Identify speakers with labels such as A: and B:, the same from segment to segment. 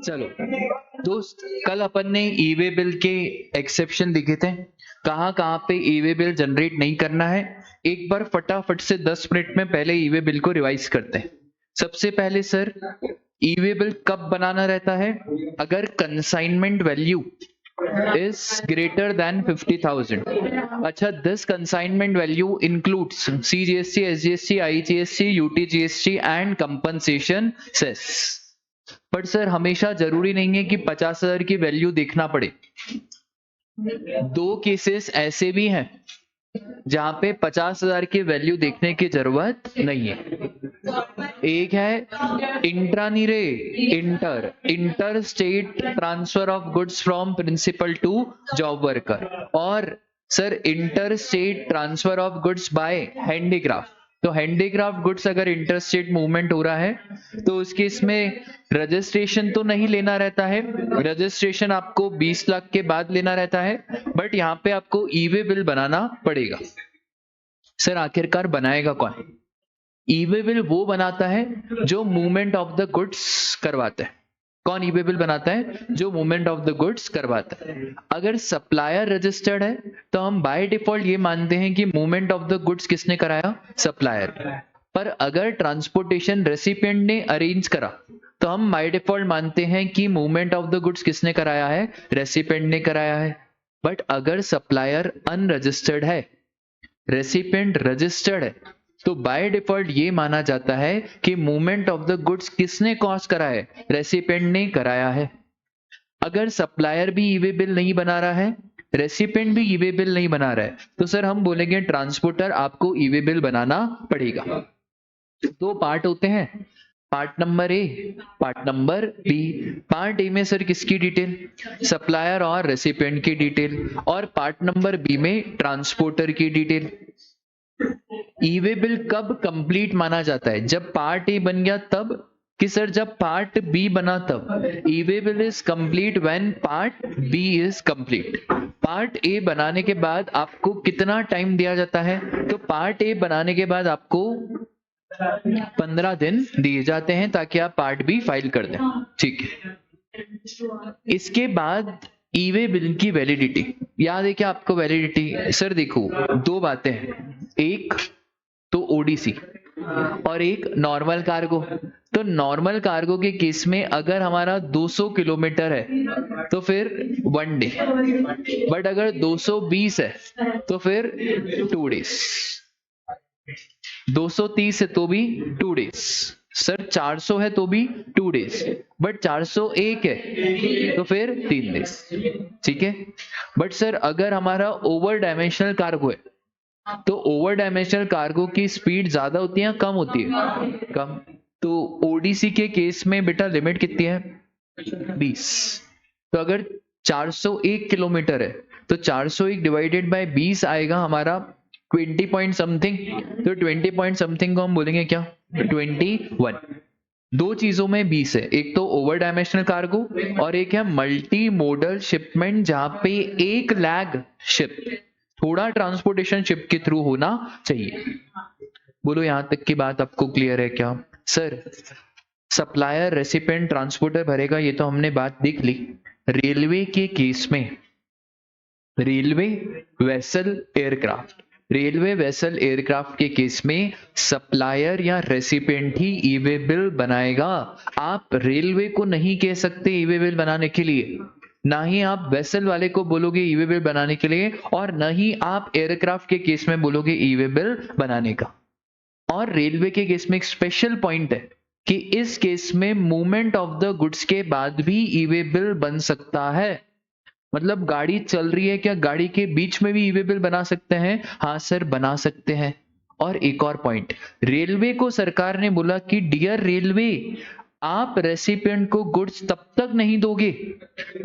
A: चलो दोस्त, कल अपन ने ई वे बिल के एक्सेप्शन लिखे थे, कहाँ कहाँ पे ई वे बिल जनरेट नहीं करना है। एक बार फटाफट से 10 मिनट में पहले ई वे बिल को रिवाइज करते हैं। सबसे पहले सर, ई वे बिल कब बनाना रहता है? अगर consignment value is greater than 50,000. अच्छा, this consignment value includes CGST, SGST, IGST, UTGST and compensation cess. पर सर हमेशा जरूरी नहीं है कि 50,000 की वैल्यू देखना पड़े। दो केसेस ऐसे भी हैं जहां पे 50,000 की वैल्यू देखने की जरूरत नहीं है। एक है इंट्रानीरे inter state transfer of goods from principal to job worker, और sir inter state transfer of goods by handicraft. तो हैंडीक्राफ्ट गुड्स अगर इंटर स्टेट मूवमेंट हो रहा है तो उस केस में रजिस्ट्रेशन तो नहीं लेना रहता है, रजिस्ट्रेशन आपको 20 लाख के बाद लेना रहता है, बट यहाँ पे आपको ई वे बिल बनाना पड़ेगा। सर आखिरकार बनाएगा कौन? ई वे बिल वो बनाता है जो मूवमेंट ऑफ द गुड्स करवाता है। कौन ई वे बिल बनाता है? जो मूवमेंट ऑफ द गुड्स करवाता है। अगर सप्लायर रजिस्टर्ड है तो हम बाय डिफॉल्ट ये मानते हैं कि मूवमेंट ऑफ द गुड्स किसने कराया? सप्लायर। पर अगर ट्रांसपोर्टेशन रेसिपिएंट ने अरेंज करा तो हम बाय डिफॉल्ट मानते हैं कि मूवमेंट ऑफ द गुड्स किसने कराया है? रेसिपिएंट ने कराया है। बट अगर सप्लायर अनरजिस्टर्ड है, रेसिपिएंट रजिस्टर्ड है, तो बाय डिफॉल्ट ये माना जाता है कि मूवमेंट ऑफ द गुड्स किसने कॉज करा है? रेसिपिएंट ने कराया है। अगर सप्लायर भी ई वे बिल नहीं बना रहा है, रेसिपिएंट भी ई वे बिल नहीं बना रहा है, तो सर हम बोलेंगे ट्रांसपोर्टर आपको ई वे बिल बनाना पड़ेगा। दो पार्ट होते हैं, part number A, part number B. Part A में सर किसकी डिटेल? सप्लायर और रेसिपिएंट की डिटेल, और पार्ट नंबर बी में ट्रांसपोर्टर की डिटेल। ई वे बिल कब कंप्लीट माना जाता है? जब पार्ट ए बन गया तब, कि सर जब पार्ट बी बना तब? E way bill is complete when part B is complete. Part A बनाने के बाद आपको कितना टाइम दिया जाता है? तो पार्ट ए बनाने के बाद आपको 15 दिन दिए जाते हैं ताकि आप पार्ट बी फाइल कर दें। ठीक है। इसके बाद ई वे बिल की वैलिडिटी याद है क्या आपको? वैलिडिटी सर देखो, दो बातें हैं, एक तो ओडीसी और एक नॉर्मल कार्गो। तो नॉर्मल कार्गो के केस में अगर हमारा 200 किलोमीटर है तो फिर 1 डे, बट अगर 220 है तो फिर 2 डेज, 230 है तो भी 2 डेज, सर 400 है तो भी 2 डेज, बट 401 है तो फिर 3 डेज। ठीक है। बट सर अगर हमारा ओवर डायमेंशनल कार्गो है तो ओवर डायमेंशनल कार्गो की स्पीड ज्यादा होती है या कम होती है? कम। तो ओडीसी के केस में बेटा लिमिट कितनी है? 20। तो अगर 401 किलोमीटर है तो 401 डिवाइडेड बाय 20 आएगा हमारा 20 पॉइंट समथिंग। तो 20 पॉइंट समथिंग को हम बोलेंगे क्या? 21। दो चीजों में 20 है, एक तो ओवर डायमेंशनल कार्गो और एक है मल्टी मोडल शिपमेंट, जहां पे एक लैग शिप, थोड़ा ट्रांसपोर्टेशन शिप के थ्रू होना चाहिए। बोलो यहां तक की बात आपको क्लियर है क्या? सर सप्लायर रेसिपिएंट ट्रांसपोर्टर भरेगा, ये तो हमने बात देख ली। रेलवे के केस में, railway vessel aircraft, railway vessel aircraft के केस में सप्लायर या रेसिपिएंट ही ई वे बिल बनाएगा। आप रेलवे को नहीं कह सकते ई वे बिल बनाने के लिए, ना ही आप वेसल वाले को बोलोगे ई वे बिल बनाने के लिए, और ना ही आप एयरक्राफ्ट के केस में बोलोगे ई वे बिल बनाने का। और रेलवे के केस में एक स्पेशल पॉइंट है कि इस केस में मूवमेंट ऑफ द गुड्स के बाद भी ई वे बिल बन सकता है। मतलब गाड़ी चल रही है, क्या गाड़ी के बीच में भी ई वे बिल बना सकते हैं? हाँ सर बना सकते हैं। और एक और पॉइंट, रेलवे को सरकार ने बोला कि डियर रेलवे, आप रेसिपिएंट को गुड्स तब तक नहीं दोगे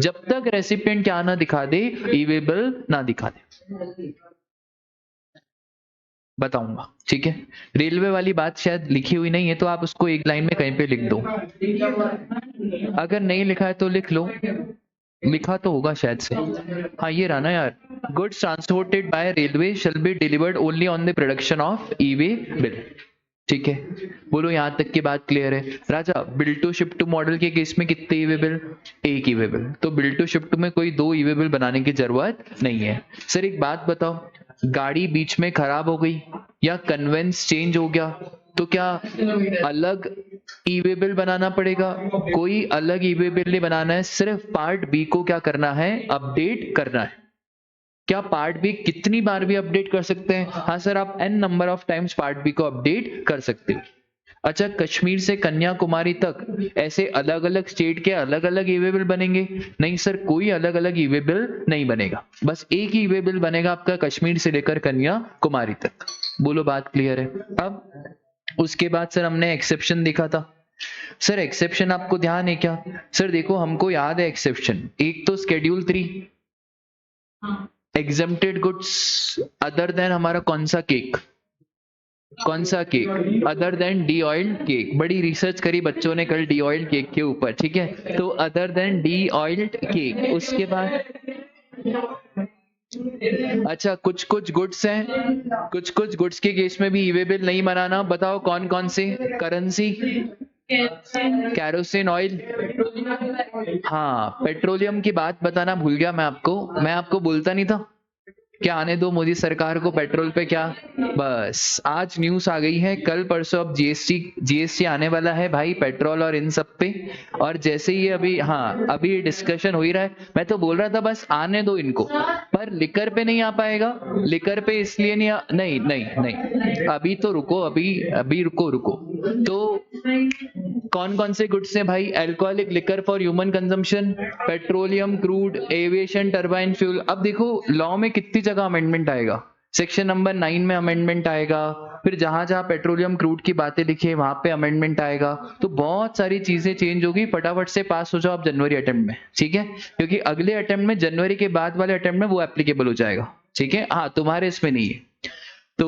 A: जब तक रेसिपिएंट क्या ना दिखा दे? ई वे बिल ना दिखा दे। बताऊंगा, ठीक है। रेलवे वाली बात शायद लिखी हुई नहीं है तो आप उसको एक लाइन में कहीं पे लिख दो, अगर नहीं लिखा है तो लिख लो, लिखा तो होगा शायद से। हाँ ये रहा ना यार, goods transported by railway shall be delivered only on the production of e way bill. ठीक है, बोलो यहाँ तक की बात क्लियर है। राजा, bill to ship to model के केस में कितने ईवे बिल? एक ईवे बिल। तो बिल्ड टू शिफ्ट में कोई दो ईवे बिल बनाने की जरूरत नहीं है। सर एक बात बताओ, गाड़ी बीच में खराब हो गई या कन्वेंस चेंज हो गया तो क्या अलग ईवे बिल बनाना पड़ेगा? कोई अलग ईवे बिल नहीं बनाना है, सिर्फ पार्ट बी को क्या करना है? अपडेट करना है। क्या पार्ट बी कितनी बार भी अपडेट कर सकते हैं? हाँ सर, आप n number of times part B को अपडेट कर सकते हो। अच्छा, कश्मीर से कन्याकुमारी तक ऐसे अलग अलग स्टेट के अलग अलग ईवे बिल बनेंगे? नहीं सर, कोई अलग अलग ईवे बिल नहीं बनेगा, बस एक ही ईवे बिल बनेगा आपका कश्मीर से लेकर कन्याकुमारी तक। बोलो बात क्लियर है? अब उसके बाद सर हमने एक्सेप्शन देखा था। सर एक्सेप्शन आपको ध्यान है क्या? सर देखो, हमको याद है एक्सेप्शन, एक तो schedule 3 exempted goods other than हमारा कौन सा केक? कौन सा cake? Other than D oiled cake. बड़ी रिसर्च करी बच्चों ने कल डी ऑयल्ड केक के ऊपर, ठीक है, तो other than D oiled cake. उसके बाद अच्छा, कुछ कुछ गुड्स हैं, कुछ कुछ गुड्स के केस में भी ईवे बिल नहीं बनाना। बताओ कौन कौन से? करेंसी, कैरोसिन ऑयल, हाँ पेट्रोलियम की बात बताना भूल गया मैं आपको बोलता नहीं था क्या आने दो मोदी सरकार को पेट्रोल पे क्या? बस आज न्यूज़ आ गई है, कल परसों अब जीएसटी आने वाला है भाई पेट्रोल और इन सब पे। और जैसे ही अभी, हाँ अभी डिस्कशन हो ही रहा है, मैं तो बोल रहा था बस आने दो इनको, पर लिकर पे नहीं आ पाएगा। लिकर पे इसलिए नहीं नहीं नहीं, अभी तो रुको, अभी रुको। तो कौन कौन से गुड्स हैं भाई? Alcoholic liquor for human consumption, petroleum, crude, aviation, turbine fuel. अब देखो लॉ में कितनी जगह अमेंडमेंट आएगा, सेक्शन नंबर 9 में अमेंडमेंट आएगा, फिर जहां जहां पेट्रोलियम क्रूड की बातें लिखी है वहां पे अमेंडमेंट आएगा। तो बहुत सारी चीजें चेंज होगी, फटाफट से पास हो जाओ आप जनवरी अटेम्प्ट में, ठीक है, क्योंकि अगले अटेम्प्ट में, जनवरी के बाद वाले अटेम्प्ट में वो एप्लीकेबल हो जाएगा, ठीक है। हाँ तुम्हारे इसमें नहीं है। तो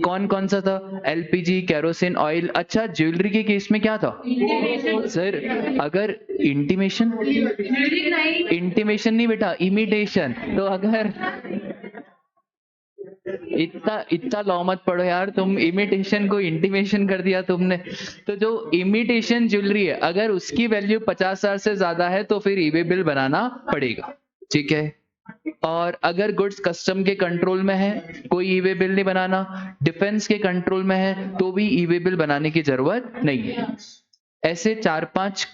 A: कौन कौन सा था? LPG, kerosene oil. अच्छा, ज्वेलरी के केस में क्या था? सर अगर इंटीमेशन नहीं बेटा, इमिटेशन। तो अगर इतना लॉ मत पढ़ो यार तुम, इमिटेशन को इंटीमेशन कर दिया तुमने। तो जो इमिटेशन ज्वेलरी है, अगर उसकी वैल्यू 50,000 से ज्यादा है तो फिर ईवे बिल बनाना पड़ेगा, ठीक है। और अगर गुड्स कस्टम के कंट्रोल में है कोई ईवे बिल नहीं बनाना, डिफेंस के कंट्रोल में है तो भी ईवे बिल बनाने की जरूरत नहीं है। ऐसे 4-5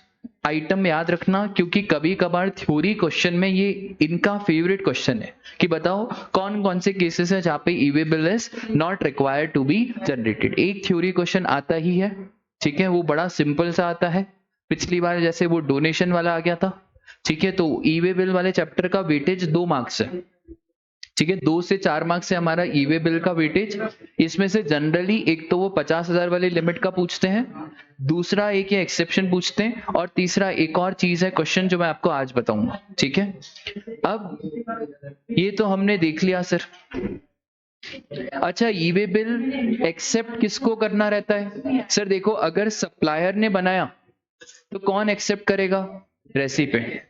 A: आइटम याद रखना, क्योंकि कभी कभार थ्योरी क्वेश्चन में ये इनका फेवरेट क्वेश्चन है कि बताओ कौन कौन से केसेस है जहां पे e way bill is not required to be generated. एक थ्योरी क्वेश्चन आता ही है, ठीक है, वो बड़ा सिंपल सा आता है। पिछली बार जैसे वो डोनेशन वाला आ गया था, ठीक है। तो ईवे बिल वाले चैप्टर का वेटेज 2 मार्क्स है, ठीक है, 2 से 4 मार्क्स से हमारा ईवे बिल का वेटेज। इसमें से जनरली एक तो वो 50,000 वाली लिमिट का पूछते हैं, दूसरा एक ये एक्सेप्शन पूछते हैं, और तीसरा एक और चीज है क्वेश्चन जो मैं आपको आज बताऊंगा, ठीक है। अब ये तो हमने देख लिया सर। अच्छा, ईवे बिल एक्सेप्ट किसको करना रहता है? सर देखो, अगर सप्लायर ने बनाया तो कौन एक्सेप्ट करेगा? रेसिपिएंट।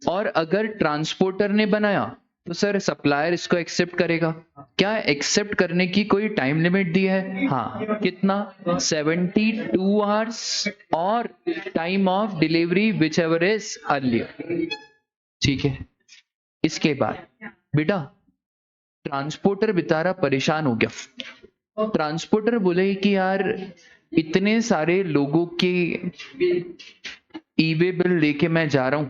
A: और अगर ट्रांसपोर्टर ने बनाया तो सर सप्लायर इसको एक्सेप्ट करेगा। क्या एक्सेप्ट करने की कोई टाइम लिमिट दी है? हाँ, कितना? 72 आवर्स और time of delivery which ever is earlier, ठीक है। इसके बाद बेटा ट्रांसपोर्टर बेचारा परेशान हो गया। ट्रांसपोर्टर बोले कि यार इतने सारे लोगों के ईवे बिल लेके मैं जा रहा हूं,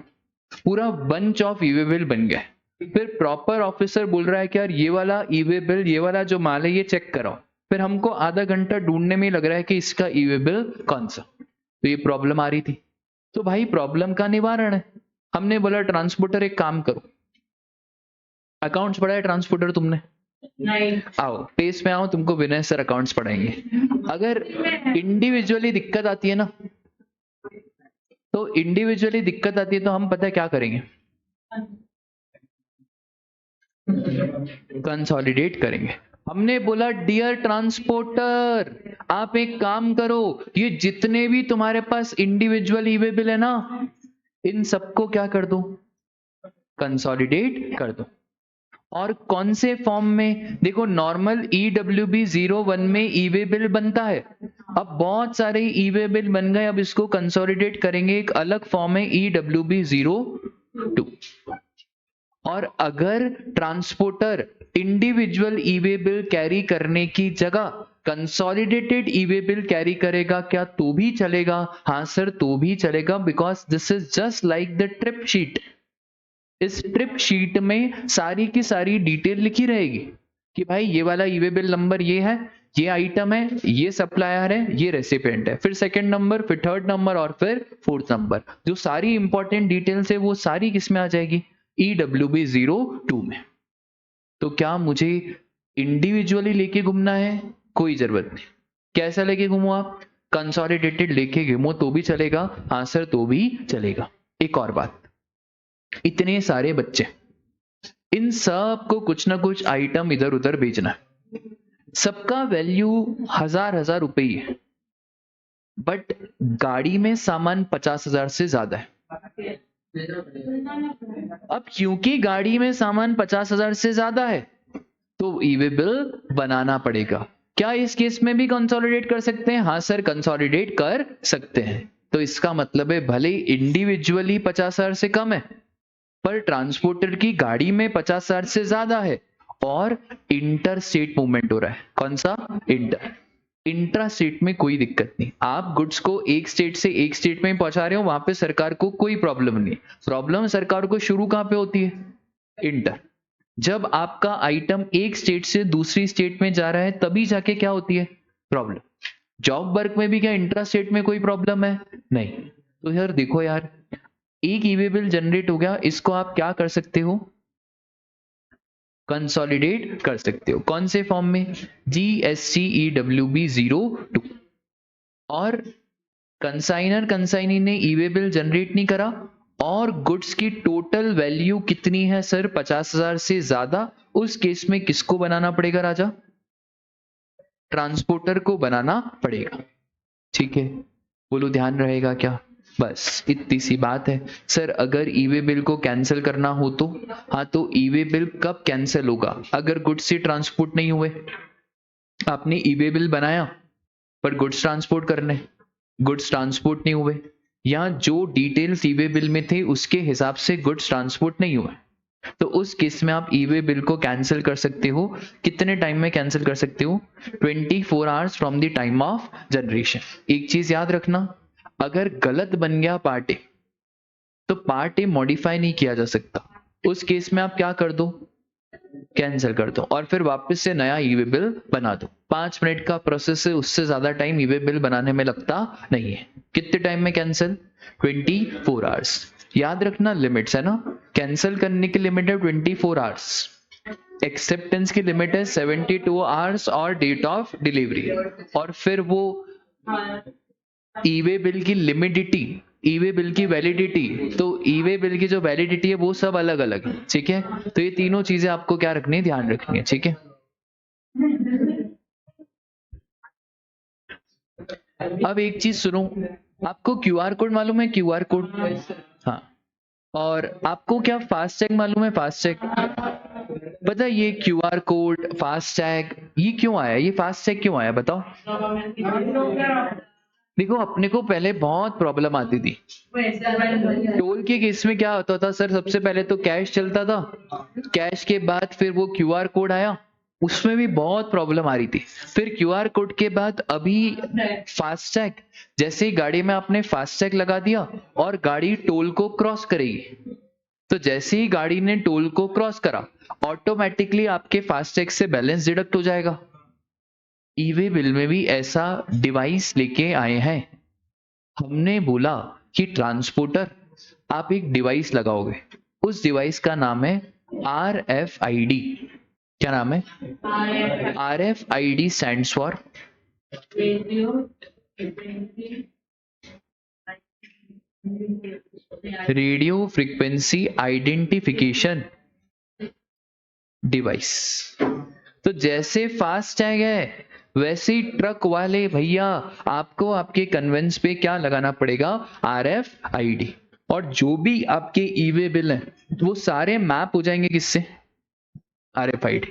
A: पूरा बंच ऑफ ईवे बिल बन गया। फिर प्रॉपर ऑफिसर बोल रहा है कि यार ये वाला ईवे बिल, ये वाला जो माल है ये चेक कराओ। फिर हमको आधा घंटा ढूंढने में लग रहा है कि इसका ईवे बिल कौन सा। तो ये प्रॉब्लम आ रही थी। तो भाई प्रॉब्लम का निवारण है, हमने बोला ट्रांसपोर्टर एक काम करो, अकाउंट्स पढ़ा है ट्रांसपोर्टर तुमने? नहीं। आओ पेस में आओ, तुमको विनय सर अकाउंट्स पढ़ाएंगे। अगर इंडिविजुअली दिक्कत आती है ना, तो इंडिविजुअली दिक्कत आती है तो हम पता है क्या करेंगे? कंसोलिडेट करेंगे। हमने बोला डियर ट्रांसपोर्टर, आप एक काम करो, ये जितने भी तुम्हारे पास इंडिविजुअल ईवे बिल है ना, इन सबको क्या कर दो? कंसोलिडेट कर दो। और कौन से फॉर्म में? देखो नॉर्मल EWB 01 में ईवे बिल बनता है, अब बहुत सारे ई वे बिल बन गए, अब इसको कंसोलिडेट करेंगे, एक अलग फॉर्म है EWB02। और अगर ट्रांसपोर्टर इंडिविजुअल ई वे बिल कैरी करने की जगह कंसोलिडेटेड ई वे बिल कैरी करेगा क्या, तो भी चलेगा? हाँ सर, तो भी चलेगा, because this is just like the trip sheet. इस ट्रिप शीट में सारी की सारी डिटेल लिखी रहेगी कि भाई ये वाला ई वे बिल नंबर ये है, ये आइटम है, ये सप्लायर है, ये रेसिपिएंट है, फिर सेकंड नंबर, फिर थर्ड नंबर और फिर फोर्थ नंबर। जो सारी इंपॉर्टेंट डिटेल्स है वो सारी किसमें आ जाएगी? EWB02 में। तो क्या मुझे इंडिविजुअली लेके घूमना है? कोई जरूरत नहीं। कैसा लेके घूमो आप? कंसोलिडेटेड लेके घूमो तो भी चलेगा। हाँ सर, तो भी चलेगा। एक और बात, इतने सारे बच्चे, इन सब को कुछ ना कुछ आइटम इधर उधर बेचना है, सबका वैल्यू 1000 रुपए ही है, बट गाड़ी में सामान 50,000 से ज्यादा है। अब क्योंकि गाड़ी में सामान 50,000 से ज्यादा है तो ई वे बिल बनाना पड़ेगा। क्या इस केस में भी कंसोलिडेट कर सकते हैं? हाँ सर, कंसोलिडेट कर सकते हैं। तो इसका मतलब है भले इंडिविजुअली 50,000 से कम है, पर ट्रांसपोर्टर की गाड़ी में 50,000 से ज्यादा है और इंटर स्टेट मूवमेंट हो रहा है। कौन सा? इंट्रा स्टेट में कोई दिक्कत नहीं। आप गुड्स को एक स्टेट से एक स्टेट में पहुंचा रहे हो, वहां पे सरकार को कोई प्रॉब्लम नहीं। प्रॉब्लम सरकार को शुरू कहां पे होती है? इंटर। जब आपका आइटम एक स्टेट से दूसरी स्टेट में जा रहा है तभी जाके क्या होती है? प्रॉब्लम। जॉब वर्क में भी क्या इंट्रा स्टेट में कोई प्रॉब्लम है? नहीं। तो यार देखो यार, एक ई वे बिल जनरेट हो गया, इसको आप क्या कर सकते हो? कंसोलिडेट कर सकते हो। कौन से फॉर्म में? GSTEWB02। और कंसाइनर ने ई वे बिल जनरेट नहीं करा और गुड्स की टोटल वैल्यू कितनी है सर? 50,000 से ज्यादा। उस केस में किसको बनाना पड़ेगा राजा? ट्रांसपोर्टर को बनाना पड़ेगा। ठीक है, बोलो ध्यान रहेगा क्या? बस इतनी सी बात है। सर अगर ई वे बिल को कैंसिल करना हो तो? हाँ, तो ई वे बिल कब कैंसिल होगा? अगर गुड्स से ट्रांसपोर्ट नहीं हुए। आपने ई वे बिल बनाया पर गुड्स ट्रांसपोर्ट करने, गुड्स ट्रांसपोर्ट नहीं हुए, या जो डिटेल्स ई वे बिल में थे उसके हिसाब से गुड्स ट्रांसपोर्ट नहीं हुए, तो उस केस में आप ई वे बिल को कैंसिल कर सकते हो। कितने टाइम में कैंसिल कर सकते हो? 24 hours from the time of generation. एक चीज याद रखना, अगर गलत बन गया पार्ट ए, तो पार्ट ए मॉडिफाई नहीं किया जा सकता। उस केस में आप क्या कर दो? कैंसिल कर दो और फिर वापस से नया ई वे बिल बना दो। 5 मिनट का प्रोसेस है, उससे ज्यादा टाइम ई वे बिल बनाने में लगता नहीं है। कितने टाइम में कैंसिल? 24 आवर्स। याद रखना लिमिट्स है ना, कैंसिल करने की लिमिट है 24 आवर्स, एक्सेप्टेंस की लिमिट है 72 आवर्स और डेट ऑफ डिलीवरी। और फिर वो ई वे बिल की लिमिडिटी, ई वे बिल की वैलिडिटी, तो ई वे बिल की जो वैलिडिटी है वो सब अलग अलग है। ठीक है, तो ये तीनों चीजें आपको क्या रखनी है? ध्यान रखनी है। ठीक है, अब एक चीज सुनो, आपको क्यूआर कोड मालूम है? क्यूआर कोड, हाँ। और आपको क्या फास्टैग मालूम है? फास्टैग पता है? ये क्यूआर कोड, फास्टैग, ये क्यों आया? ये फास्टैग क्यों आया बताओ? देखो, अपने को पहले बहुत प्रॉब्लम आती थी। टोल के केस में क्या होता था सर? सबसे पहले तो कैश चलता था, कैश के बाद फिर वो क्यूआर कोड आया, उसमें भी बहुत प्रॉब्लम आ रही थी। फिर क्यूआर कोड के बाद अभी फास्टैग। जैसे ही गाड़ी में आपने फास्टैग लगा दिया और गाड़ी टोल को क्रॉस करेगी, तो जैसे ही गाड़ी ने टोल को क्रॉस करा, ऑटोमेटिकली आपके फास्टैग से बैलेंस डिडक्ट हो जाएगा। ई वे बिल में भी ऐसा डिवाइस लेके आए हैं। हमने बोला कि ट्रांसपोर्टर, आप एक डिवाइस लगाओगे, उस डिवाइस का नाम है RFID। क्या नाम है? RFID stands for radio frequency identification device. तो जैसे फास्टैग है, वैसे ही ट्रक वाले भैया आपको आपके कन्वेंस पे क्या लगाना पड़ेगा? RFID। और जो भी आपके ई वे बिल है वो सारे मैप हो जाएंगे किससे? RFID।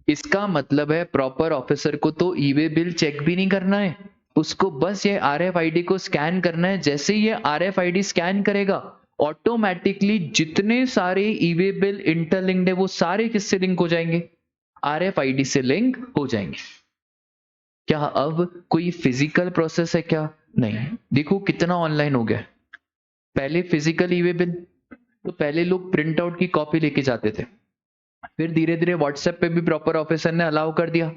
A: इसका मतलब है प्रॉपर ऑफिसर को तो ई वे बिल चेक भी नहीं करना है, उसको बस ये RFID को स्कैन करना है। जैसे ही ये RFID स्कैन करेगा ऑटोमेटिकली जितने सारे ई-वे बिल इंटरलिंक्ड है वो सारे किससे लिंक हो जाएंगे? RFID से लिंक हो जाएंगे। क्या अब कोई फिजिकल प्रोसेस है क्या? नहीं। देखो कितना ऑनलाइन हो गया। पहले फिजिकल ई-वे बिल तो पहले लोग प्रिंट आउट की कॉपी लेके जाते थे, फिर धीरे धीरे व्हाट्सएप पे भी प्रॉपर ऑफिसर ने अलाउ कर दिया,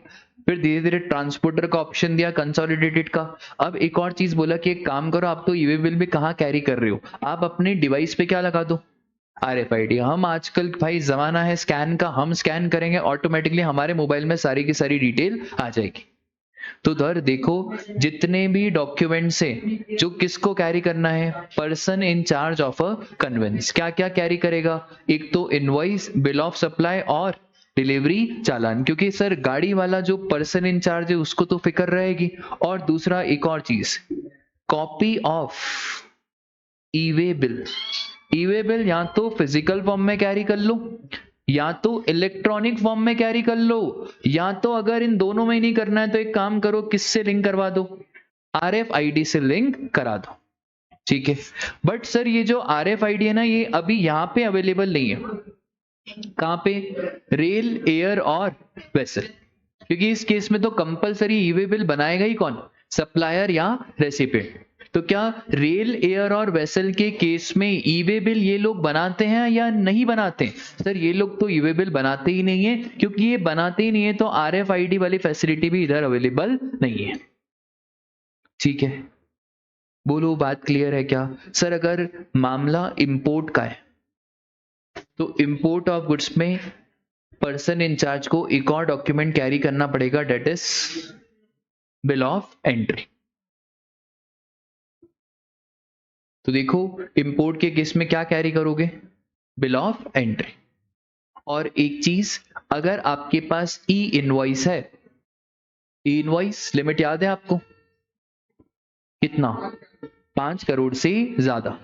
A: फिर धीरे धीरे ट्रांसपोर्टर का ऑप्शन दिया कंसोलिडेटेड का। अब एक और चीज बोला कि एक काम करो, आप तो ई-वे बिल भी कहाँ कैरी कर रहे हो, आप अपने डिवाइस पे क्या लगा दो? RFID। हम आजकल भाई जमाना है स्कैन का, हम स्कैन करेंगे ऑटोमेटिकली हमारे मोबाइल में सारी की सारी डिटेल आ जाएगी। तो उधर देखो जितने भी डॉक्यूमेंट्स है जो किसको कैरी करना है? Person in charge of a conveyance. क्या क्या कैरी करेगा? एक तो इनवॉइस, बिल ऑफ सप्लाई और डिलीवरी चालान, क्योंकि सर गाड़ी वाला जो पर्सन इन चार्ज है उसको तो फिक्र रहेगी। और दूसरा एक और चीज, copy of e-way bill. E-way bill या तो फिजिकल फॉर्म में कैरी कर लो या तो इलेक्ट्रॉनिक फॉर्म में कैरी कर लो, या तो अगर इन दोनों में नहीं करना है तो एक काम करो, किससे लिंक करवा दो? RFID से लिंक करा दो। ठीक है, बट सर ये जो RFID है ना ये अभी यहाँ पे अवेलेबल नहीं है। कहाँ पे? रेल, एयर और वेसल। क्योंकि इस केस में तो कंपलसरी ई-वे बिल बनाएगा ही कौन? सप्लायर या रेसिपिएंट। तो क्या रेल, एयर और वेसल के केस में ई-वे बिल ये लोग बनाते हैं या नहीं बनाते? सर ये लोग तो ई-वे बिल बनाते ही नहीं है, क्योंकि ये बनाते ही नहीं है तो RFID वाली फैसिलिटी भी इधर अवेलेबल नहीं है। ठीक है, बोलो बात क्लियर है क्या? सर अगर मामला इंपोर्ट का है तो इंपोर्ट ऑफ गुड्स में पर्सन इंचार्ज को एक और डॉक्यूमेंट कैरी करना पड़ेगा, that is bill of entry. तो देखो इंपोर्ट के केस में क्या कैरी करोगे? Bill of entry. और एक चीज, अगर आपके पास ई इनवॉइस है, ई इनवॉइस लिमिट याद है आपको कितना? 5 करोड़ से ज्यादा,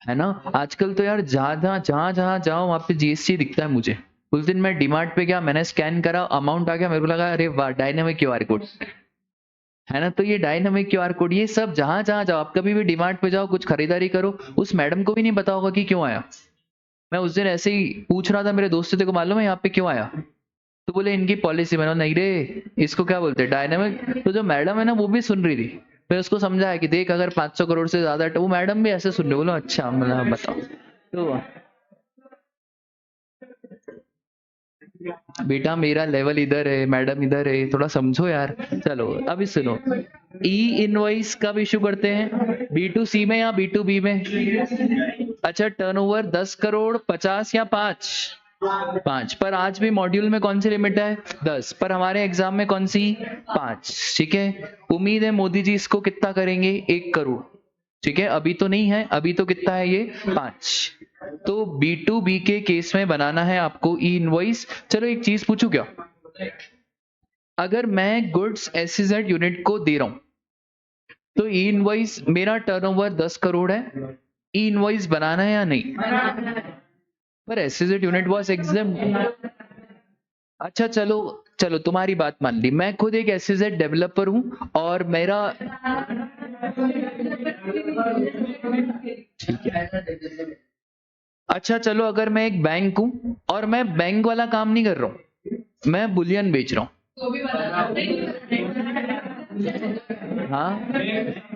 A: है ना? आजकल तो यार जहां जहां जाओ वहां पे GST दिखता है मुझे। उस दिन मैं डीमार्ट पे गया, मैंने स्कैन करा, अमाउंट आ गया, मेरे को लगा अरे वाह डायनामिक QR कोड, है ना? तो ये डायनामिक QR कोड ये सब जहां जहां जाओ, आप कभी भी डीमार्ट पे जाओ कुछ खरीदारी करो, उस मैडम को भी नहीं पता होगा कि क्यों आया। मैं उस दिन ऐसे ही पूछ रहा था मेरे दोस्त से, तेरे को मालूम है यहाँ पे क्यों आया? तो बोले इनकी पॉलिसी। मैंने नहीं रे, इसको क्या बोलते हैं डायनामिक। तो जो मैडम है ना वो भी सुन रही थी, फिर उसको समझाया कि देख अगर 500 करोड़ से ज्यादा, तो वो मैडम भी ऐसे सुन रही। बोलो अच्छा, मतलब बताओ। तो बेटा मेरा लेवल इधर है, मैडम इधर है, थोड़ा समझो यार। चलो अभी सुनो, ई इनवॉइस कब इशू करते हैं? B2C में या B2B में? अच्छा, टर्नओवर 10 करोड़ 50 या 5 पर आज भी मॉड्यूल में कौन सी लिमिट है? 10 पर हमारे एग्जाम में कौन सी? 5। ठीक है, उम्मीद है मोदी जी इसको कितना करेंगे? 1 करोड़। ठीक है, अभी तो नहीं है, अभी तो कितना है ये? 5। तो B2B के केस में बनाना है आपको ई इनवॉइस। चलो एक चीज पूछूं क्या, अगर मैं गुड्स SEZ यूनिट को दे रहा हूं तो ई इनवॉइस, मेरा टर्नओवर 10 करोड़ है, ई इनवॉइस बनाना है या नहीं? पर SEZ यूनिट वाज एग्जम्प्ट। अच्छा चलो चलो तुम्हारी बात मान ली, मैं खुद एक SEZ डेवलपर हूं और मेरा, ठीक है। अच्छा चलो अगर मैं एक बैंक हूं और मैं बैंक वाला काम नहीं कर रहा हूं, मैं बुलियन बेच रहा हूं। हाँ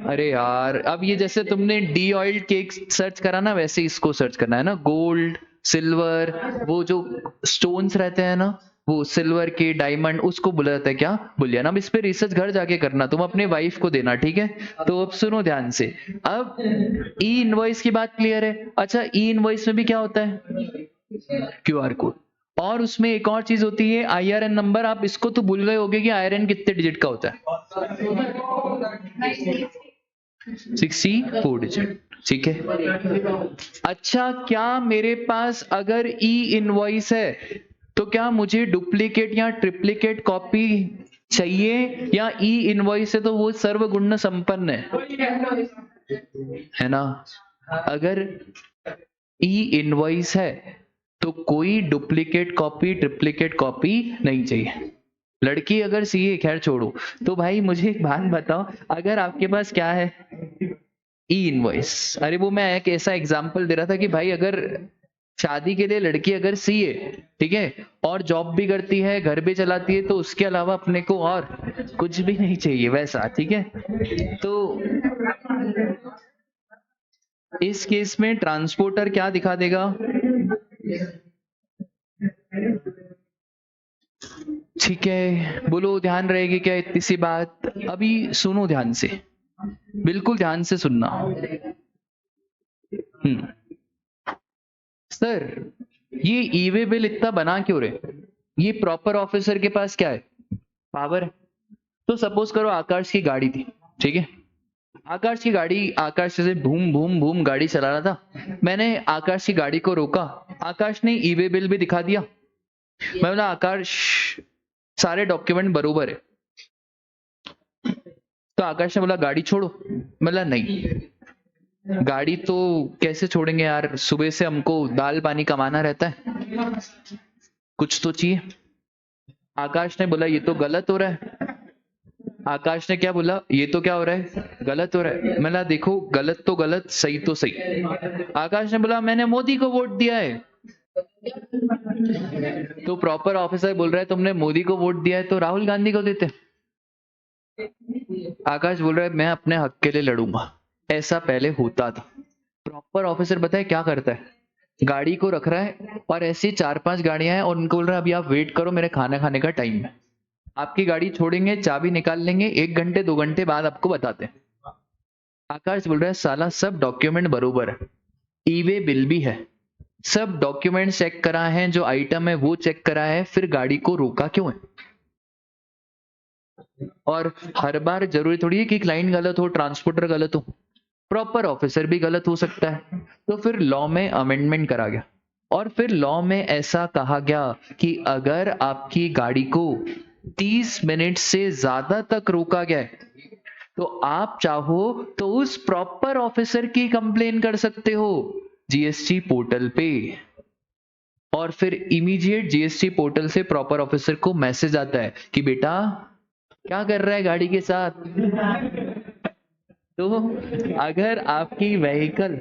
A: अरे यार, अब ये जैसे तुमने डी ऑयल्ड केक सर्च करा ना, वैसे इसको सर्च करना है ना, गोल्ड, सिल्वर, वो जो स्टोन्स रहते हैं ना, वो सिल्वर के, डायमंड, उसको बोला जाता है क्या? बुलियन। अब इस पे रिसर्च घर जाके करना, तुम अपने वाइफ को देना, ठीक है? तो अब सुनो ध्यान से, अब ई इनवॉइस की बात क्लियर है। अच्छा ई इनवॉइस में भी क्या होता है? QR code. और उसमें एक और चीज होती है IRN नंबर। आप इसको तो भूल गए होगे कि IRN कितने डिजिट का होता है? 64 डिजिट। ठीक है, अच्छा क्या मेरे पास अगर ई इनवॉइस है तो क्या मुझे डुप्लीकेट या ट्रिप्लीकेट कॉपी चाहिए, या ई इनवॉइस है तो वो सर्वगुण संपन्न है ना? अगर ई इनवॉइस है तो कोई डुप्लीकेट कॉपी ट्रिप्लीकेट कॉपी नहीं चाहिए। लड़की अगर सीए, खैर छोड़ो। तो भाई मुझे एक बात बताओ, अगर आपके पास क्या है, ई इनवॉइस। अरे वो मैं एक ऐसा एग्जांपल दे रहा था कि भाई अगर शादी के लिए लड़की अगर सीए, ठीक है, और जॉब भी करती है, घर भी चलाती है, तो उसके अलावा अपने को और कुछ भी नहीं चाहिए वैसा, ठीक है। तो इस केस में ट्रांसपोर्टर क्या दिखा देगा? ठीक है, बोलो ध्यान रहेगी क्या इतनी सी बात? अभी सुनो ध्यान से, बिल्कुल ध्यान से सुनना। सर ये ई वे बिल इतना बना क्यों रहे? ये प्रॉपर ऑफिसर के पास क्या है? पावर है। तो सपोज करो आकाश की गाड़ी थी, ठीक है, आकाश की गाड़ी, आकाश से बूम बूम बूम गाड़ी चला रहा था, मैंने आकाश की गाड़ी को रोका, आकाश ने ई वे बिल भी दिखा दिया, मैं बोला आकाश सारे डॉक्यूमेंट बरोबर है, तो आकाश ने बोला गाड़ी छोड़ो, बोला नहीं, गाड़ी तो कैसे छोड़ेंगे यार, सुबह से हमको दाल पानी कमाना रहता है, कुछ तो चाहिए। आकाश ने बोला ये तो गलत हो रहा है। आकाश ने क्या बोला, ये तो क्या हो रहा है, गलत हो रहा है। मैंने देखो गलत तो गलत, सही तो सही। आकाश ने बोला मैंने मोदी को वोट दिया है। तो प्रॉपर ऑफिसर बोल रहा है तुमने मोदी को वोट दिया है तो राहुल गांधी को देते। आकाश बोल रहा है मैं अपने हक के लिए लड़ूंगा, ऐसा पहले होता था। प्रॉपर ऑफिसर बताए क्या करता है, गाड़ी को रख रहा है और ऐसी 4-5 गाड़ियां हैं और उनको बोल रहा है अभी आप वेट करो, मेरे खाना खाने का टाइम है, आपकी गाड़ी छोड़ेंगे, चाबी निकाल लेंगे, 1 घंटे 2 घंटे बाद आपको बताते हैं। आकाश बोल रहा है साला सब डॉक्यूमेंट बरोबर है, ई वे बिल भी है, सब डॉक्यूमेंट चेक करा है, जो आइटम है वो चेक करा है, फिर गाड़ी को रोका क्यों है? और हर बार जरूरी थोड़ी है कि क्लाइंट गलत हो, ट्रांसपोर्टर गलत हो, प्रॉपर ऑफिसर भी गलत हो सकता है। तो फिर लॉ में अमेंडमेंट करा गया और फिर लॉ में ऐसा कहा गया कि अगर आपकी गाड़ी को 30 मिनट से ज्यादा तक रोका गया है तो आप चाहो तो उस प्रॉपर ऑफिसर की कंप्लेन कर सकते हो जीएसटी पोर्टल पे, और फिर इमीडिएट जीएसटी पोर्टल से प्रॉपर ऑफिसर को मैसेज आता है कि बेटा क्या कर रहा है गाड़ी के साथ। तो अगर आपकी व्हीकल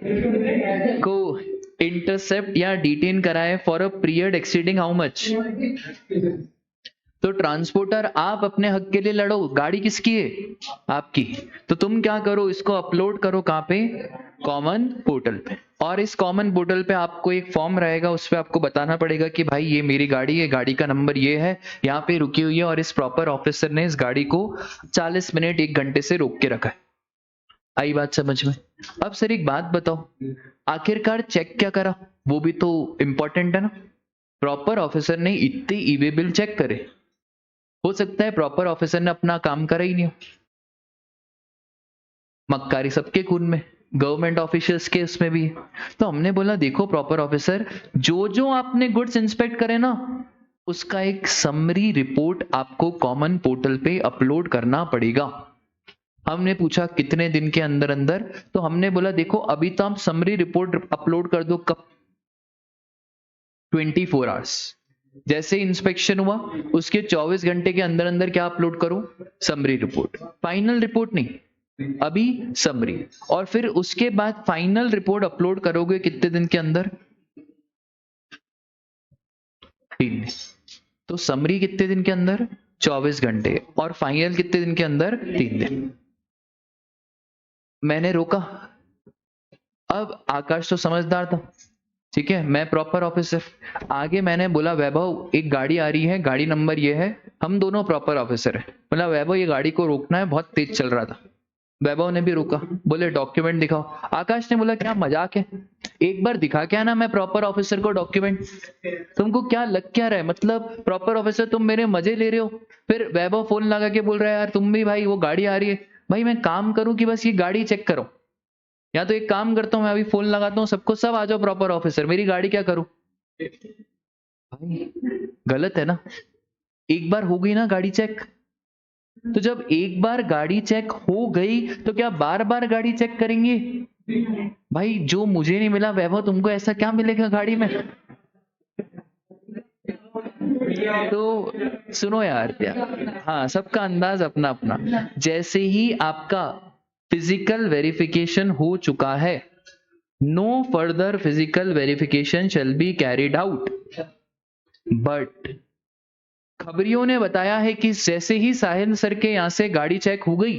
A: को इंटरसेप्ट या डिटेन कराए for a period exceeding how much, तो ट्रांसपोर्टर आप अपने हक के लिए लड़ो, गाड़ी किसकी है, आपकी। तो तुम क्या करो, इसको अपलोड करो कहाँ पे, कॉमन पोर्टल पे। और इस कॉमन पोर्टल पे आपको एक फॉर्म रहेगा, उस पर आपको बताना पड़ेगा कि भाई ये मेरी गाड़ी है, गाड़ी का नंबर ये है, यहाँ पे रुकी हुई है और इस प्रॉपर ऑफिसर ने इस गाड़ी को 40 मिनट 1 घंटे से रोक के रखा है। आई बात समझ में? अब सर एक बात बताओ, आखिरकार चेक क्या करा, वो भी तो इम्पोर्टेंट है ना। प्रॉपर ऑफिसर ने इतने ई वे बिल चेक करे, हो सकता है प्रॉपर ऑफिसर ने अपना काम करा ही नहीं हो, मक्कारी सबके खून में, गवर्नमेंट ऑफिशियल्स के उसमें भी है। तो हमने बोला देखो प्रॉपर ऑफिसर, जो जो आपने गुड्स इंस्पेक्ट करे ना, उसका एक समरी रिपोर्ट आपको कॉमन पोर्टल पे अपलोड करना पड़ेगा। हमने पूछा कितने दिन के अंदर अंदर, तो हमने बोला देखो अभी तो आप समरी रिपोर्ट अपलोड कर दो, कब, 24 आवर्स, जैसे इंस्पेक्शन हुआ उसके 24 घंटे के अंदर अंदर क्या अपलोड करो, समरी रिपोर्ट, फाइनल रिपोर्ट नहीं, अभी समरी। और फिर उसके बाद फाइनल रिपोर्ट अपलोड करोगे कितने दिन के अंदर, 3 दिन। तो समरी कितने दिन के अंदर, 24 घंटे, और फाइनल कितने दिन के अंदर, 3 दिन। मैंने रोका, अब आकाश तो समझदार था, ठीक है, मैं प्रॉपर ऑफिसर, आगे मैंने बोला वैभव एक गाड़ी आ रही है, गाड़ी नंबर ये है, हम दोनों प्रॉपर ऑफिसर है, बोला वैभव ये गाड़ी को रोकना है, बहुत तेज चल रहा था। वैभव ने भी रोका, बोले डॉक्यूमेंट दिखाओ। आकाश ने बोला क्या मजाक है, एक बार दिखा क्या ना मैं प्रॉपर ऑफिसर को डॉक्यूमेंट, तुमको क्या लग क्या रहा है, मतलब प्रॉपर ऑफिसर तुम मेरे मजे ले रहे हो। फिर वैभव फोन लगा के बोल रहा है यार तुम भी भाई, वो गाड़ी आ रही है, भाई मैं काम करूं कि बस ये गाड़ी चेक करो, या तो एक काम करता हूँ मैं अभी फोन लगाता हूँ सबको, सब आ जाओ प्रॉपर ऑफिसर, मेरी गाड़ी क्या करूं। भाई गलत है ना, एक बार हो गई ना गाड़ी चेक, तो जब एक बार गाड़ी चेक हो गई तो क्या बार बार गाड़ी चेक करेंगे? भाई जो मुझे नहीं मिला वैभव तुमको ऐसा क्या मिलेगा गाड़ी में। तो सुनो यार हाँ, सबका अंदाज अपना अपना। जैसे ही आपका फिजिकल वेरिफिकेशन हो चुका है, no further physical verification shall be carried out. But खबरियों ने बताया है कि जैसे ही साहिल सर के यहां से गाड़ी चेक हो गई,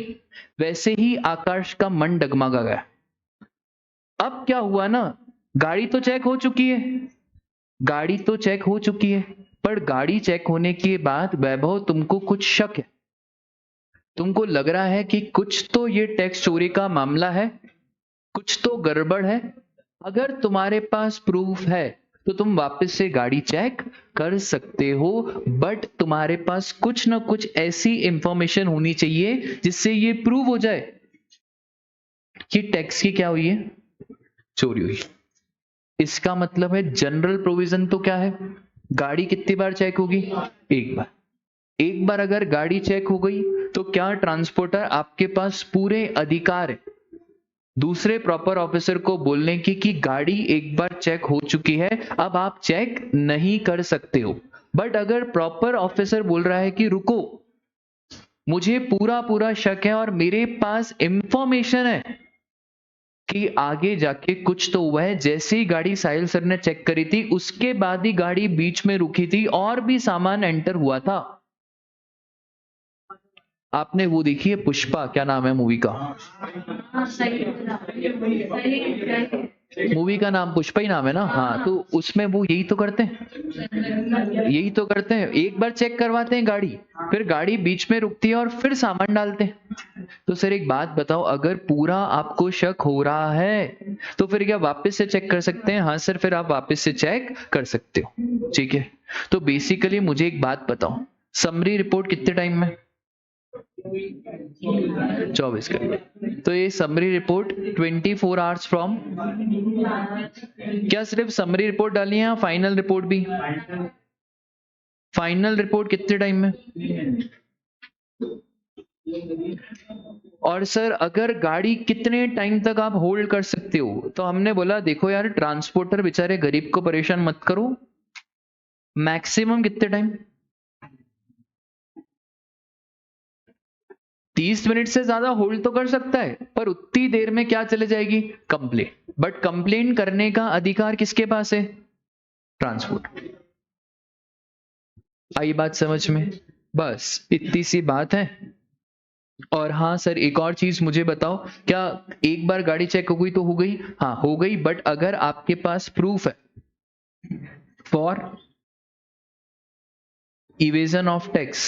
A: वैसे ही आकाश का मन डगमगा गया। अब क्या हुआ ना, गाड़ी तो चेक हो चुकी है, गाड़ी तो चेक हो चुकी है, पर गाड़ी चेक होने के बाद वैभव तुमको कुछ शक है, तुमको लग रहा है कि कुछ तो ये टैक्स चोरी का मामला है, कुछ तो गड़बड़ है। अगर तुम्हारे पास प्रूफ है तो तुम वापस से गाड़ी चेक कर सकते हो, बट तुम्हारे पास कुछ ना कुछ ऐसी इंफॉर्मेशन होनी चाहिए जिससे ये प्रूव हो जाए कि टैक्स की क्या हुई है, चोरी हुई। इसका मतलब है जनरल प्रोविजन तो क्या है, गाड़ी कितनी बार चेक होगी, एक बार। एक बार अगर गाड़ी चेक हो गई तो क्या ट्रांसपोर्टर आपके पास पूरे अधिकार है दूसरे प्रॉपर ऑफिसर को बोलने की कि गाड़ी एक बार चेक हो चुकी है, अब आप चेक नहीं कर सकते हो। बट अगर प्रॉपर ऑफिसर बोल रहा है कि रुको, मुझे पूरा पूरा शक है और मेरे पास इंफॉर्मेशन है कि आगे जाके कुछ तो हुआ है, जैसे ही गाड़ी साहिल सर ने चेक करी थी उसके बाद ही गाड़ी बीच में रुकी थी और भी सामान एंटर हुआ था। आपने वो देखी है पुष्पा, क्या नाम है मूवी का, मूवी का नाम पुष्पा ही नाम है ना, हाँ, तो उसमें वो यही तो करते हैं, यही तो करते हैं, एक बार चेक करवाते हैं गाड़ी, फिर गाड़ी बीच में रुकती है और फिर सामान डालते हैं। तो सर एक बात बताओ, अगर पूरा आपको शक हो रहा है तो फिर क्या वापस से चेक कर सकते हैं? हाँ सर, फिर आप वापस से चेक कर सकते हो, ठीक है। तो बेसिकली मुझे एक बात बताओ, समरी रिपोर्ट कितने टाइम में, 24 घंटे। तो ये समरी रिपोर्ट 24 आवर्स फ्रॉम, क्या सिर्फ समरी रिपोर्ट डाली है या फाइनल रिपोर्ट भी? फाइनल रिपोर्ट कितने टाइम में? और सर अगर गाड़ी कितने टाइम तक आप होल्ड कर सकते हो? तो हमने बोला देखो यार, ट्रांसपोर्टर बेचारे गरीब को परेशान मत करो, मैक्सिमम कितने टाइम, 30 मिनट से ज्यादा होल्ड तो कर सकता है, पर उतनी देर में क्या चले जाएगी, कंप्लेंट। बट कंप्लेंट करने का अधिकार किसके पास है, ट्रांसपोर्ट। आई बात समझ में? बस इतनी सी बात है। और हाँ सर एक और चीज मुझे बताओ, क्या एक बार गाड़ी चेक हो गई तो हो गई? हाँ हो गई, बट अगर आपके पास प्रूफ है फॉर इवेजन ऑफ टैक्स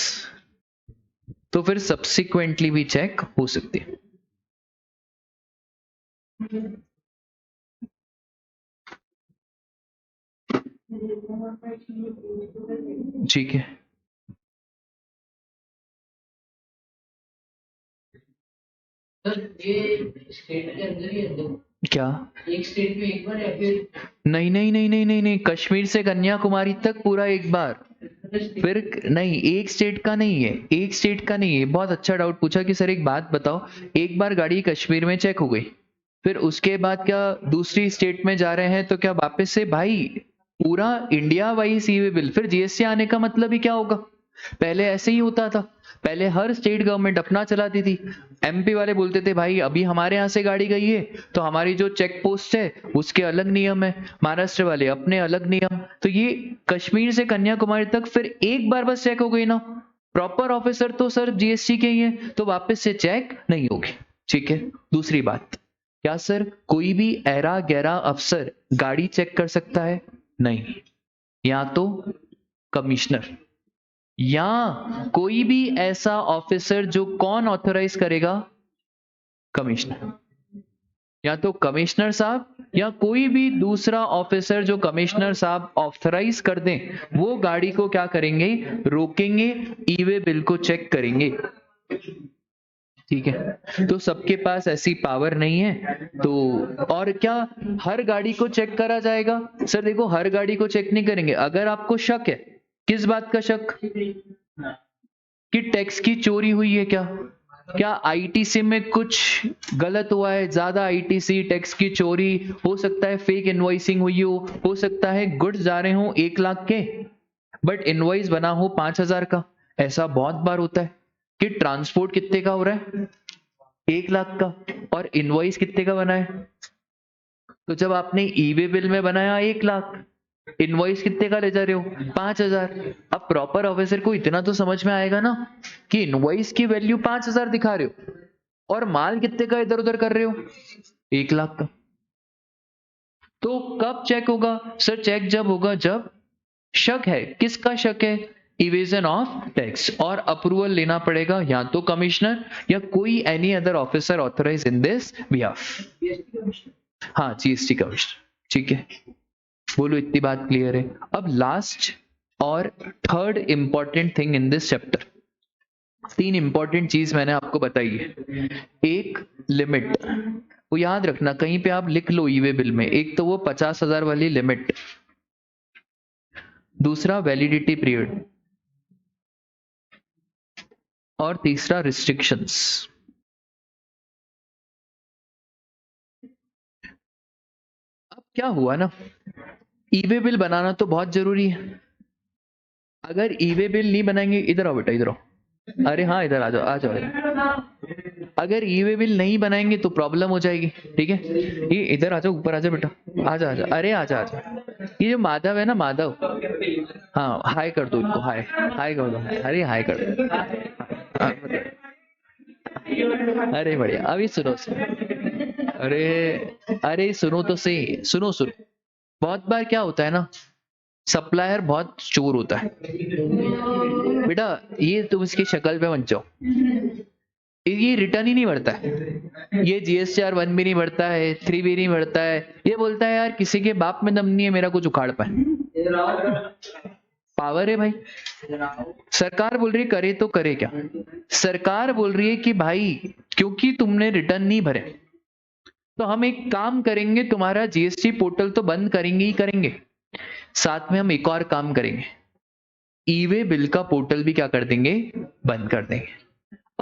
A: तो फिर सब्सिक्वेंटली भी चेक हो सकती है। ठीक है, सर ये स्टेट के अंदर ही है क्या, एक स्टेट में एक बार या फिर नहीं नहीं नहीं नहीं नहीं नहीं, कश्मीर से कन्याकुमारी तक पूरा एक बार, फिर नहीं, एक स्टेट का नहीं है, एक स्टेट का नहीं है। बहुत अच्छा डाउट पूछा कि सर एक बात बताओ, एक बार गाड़ी कश्मीर में चेक हो गई, फिर उसके बाद क्या दूसरी स्टेट में जा रहे हैं तो क्या वापस से भाई पूरा इंडिया वाइज ई वे बिल, फिर जीएसटी आने का मतलब ही क्या होगा? पहले ऐसे ही होता था, पहले हर स्टेट गवर्नमेंट अपना चलाती थी। एमपी वाले बोलते थे भाई अभी हमारे यहाँ से गाड़ी गई है तो हमारी जो चेक पोस्ट है उसके अलग नियम है, महाराष्ट्र वाले अपने अलग नियम। तो ये कश्मीर से कन्याकुमारी तक फिर एक बार बस चेक हो गई ना, प्रॉपर ऑफिसर तो सर जीएसटी के ही है तो वापस से चेक नहीं होगी, ठीक है। दूसरी बात, क्या सर कोई भी ऐरा गैरा अफसर गाड़ी चेक कर सकता है? नहीं, या तो कमिश्नर या कोई भी ऐसा ऑफिसर जो कौन ऑथराइज करेगा, कमिश्नर, या तो कमिश्नर साहब या कोई भी दूसरा ऑफिसर जो कमिश्नर साहब ऑथराइज कर दें वो गाड़ी को क्या करेंगे, रोकेंगे, ई वे बिल को चेक करेंगे, ठीक है। तो सबके पास ऐसी पावर नहीं है। तो और क्या हर गाड़ी को चेक करा जाएगा? सर देखो हर गाड़ी को चेक नहीं करेंगे, अगर आपको शक है, किस बात का शक, कि टैक्स की चोरी हुई है, क्या आईटीसी में कुछ गलत हुआ है, ज्यादा आईटीसी, टैक्स की चोरी हो सकता है, फेक इनवॉइसिंग हुई हो सकता है गुड्स जा रहे हो 1 लाख के, बट इनवॉइस बना हो 5,000 का। ऐसा बहुत बार होता है कि ट्रांसपोर्ट कितने का हो रहा है, 1,00,000 का, और इनवॉइस कितने का बना है। तो जब आपने ई वे बिल में बनाया 1,00,000, इनवॉइस कितने का ले जा रहे हो, 5,000। अब प्रॉपर ऑफिसर को इतना तो समझ में आएगा ना कि इनवॉइस की वैल्यू 5,000 दिखा रहे हो और माल कितने का इधर उधर कर रहे हो, 1,00,000 का। तो कब चेक होगा सर? चेक जब होगा जब शक है। किसका शक है? इवेजन ऑफ टैक्स, और अप्रूवल लेना पड़ेगा या तो कमिश्नर या कोई any other officer authorise in this behalf. हाँ, जीएसटी कमिश्नर। ठीक है, बोलो इतनी बात क्लियर है। अब लास्ट और third important thing in this chapter, 3 important चीज मैंने आपको बताई है। एक लिमिट, वो याद रखना, कहीं पे आप लिख लो ई वे बिल में। एक तो वो 50,000 वाली लिमिट, दूसरा वैलिडिटी पीरियड, और तीसरा रिस्ट्रिक्शंस। अब क्या हुआ ना, ई वे बिल बनाना तो बहुत जरूरी है। अगर ई वे बिल नहीं बनाएंगे, इधर आओ बेटा, इधर आओ, अरे हाँ इधर आ जाओ, आ जाओ। अगर ई वे बिल नहीं बनाएंगे तो प्रॉब्लम हो जाएगी। ठीक है, ये इधर आ जाओ, ऊपर आ जाओ बेटा, आ जा, आ जा, अरे आ जा, आ जा। ये जो माधव है ना, माधव, हाँ हाय कर दो इनको, हाय हाय कर दो, अरे हाय कर दो। अरे बढ़िया, अभी सुनो सुनो, अरे अरे सुनो तो सही, सुनो सुनो। बहुत बार क्या होता है ना, सप्लायर बहुत चोर होता है बेटा। ये तुम इसकी शक्ल पे मत जाओ, ये रिटर्न ही नहीं भरता है, ये GSTR 1 भी नहीं भरता है, 3 भी नहीं भरता है। ये बोलता है यार किसी के बाप में दम नहीं है मेरा कुछ उखाड़ पाए। पावर है भाई, सरकार बोल रही है करे तो करे क्या। सरकार बोल रही है कि भाई क्योंकि तुमने रिटर्न नहीं भरे तो हम एक काम करेंगे, तुम्हारा जीएसटी पोर्टल तो बंद करेंगे ही करेंगे, साथ में हम एक और काम करेंगे, ई वे बिल का पोर्टल भी क्या कर देंगे, बंद कर देंगे।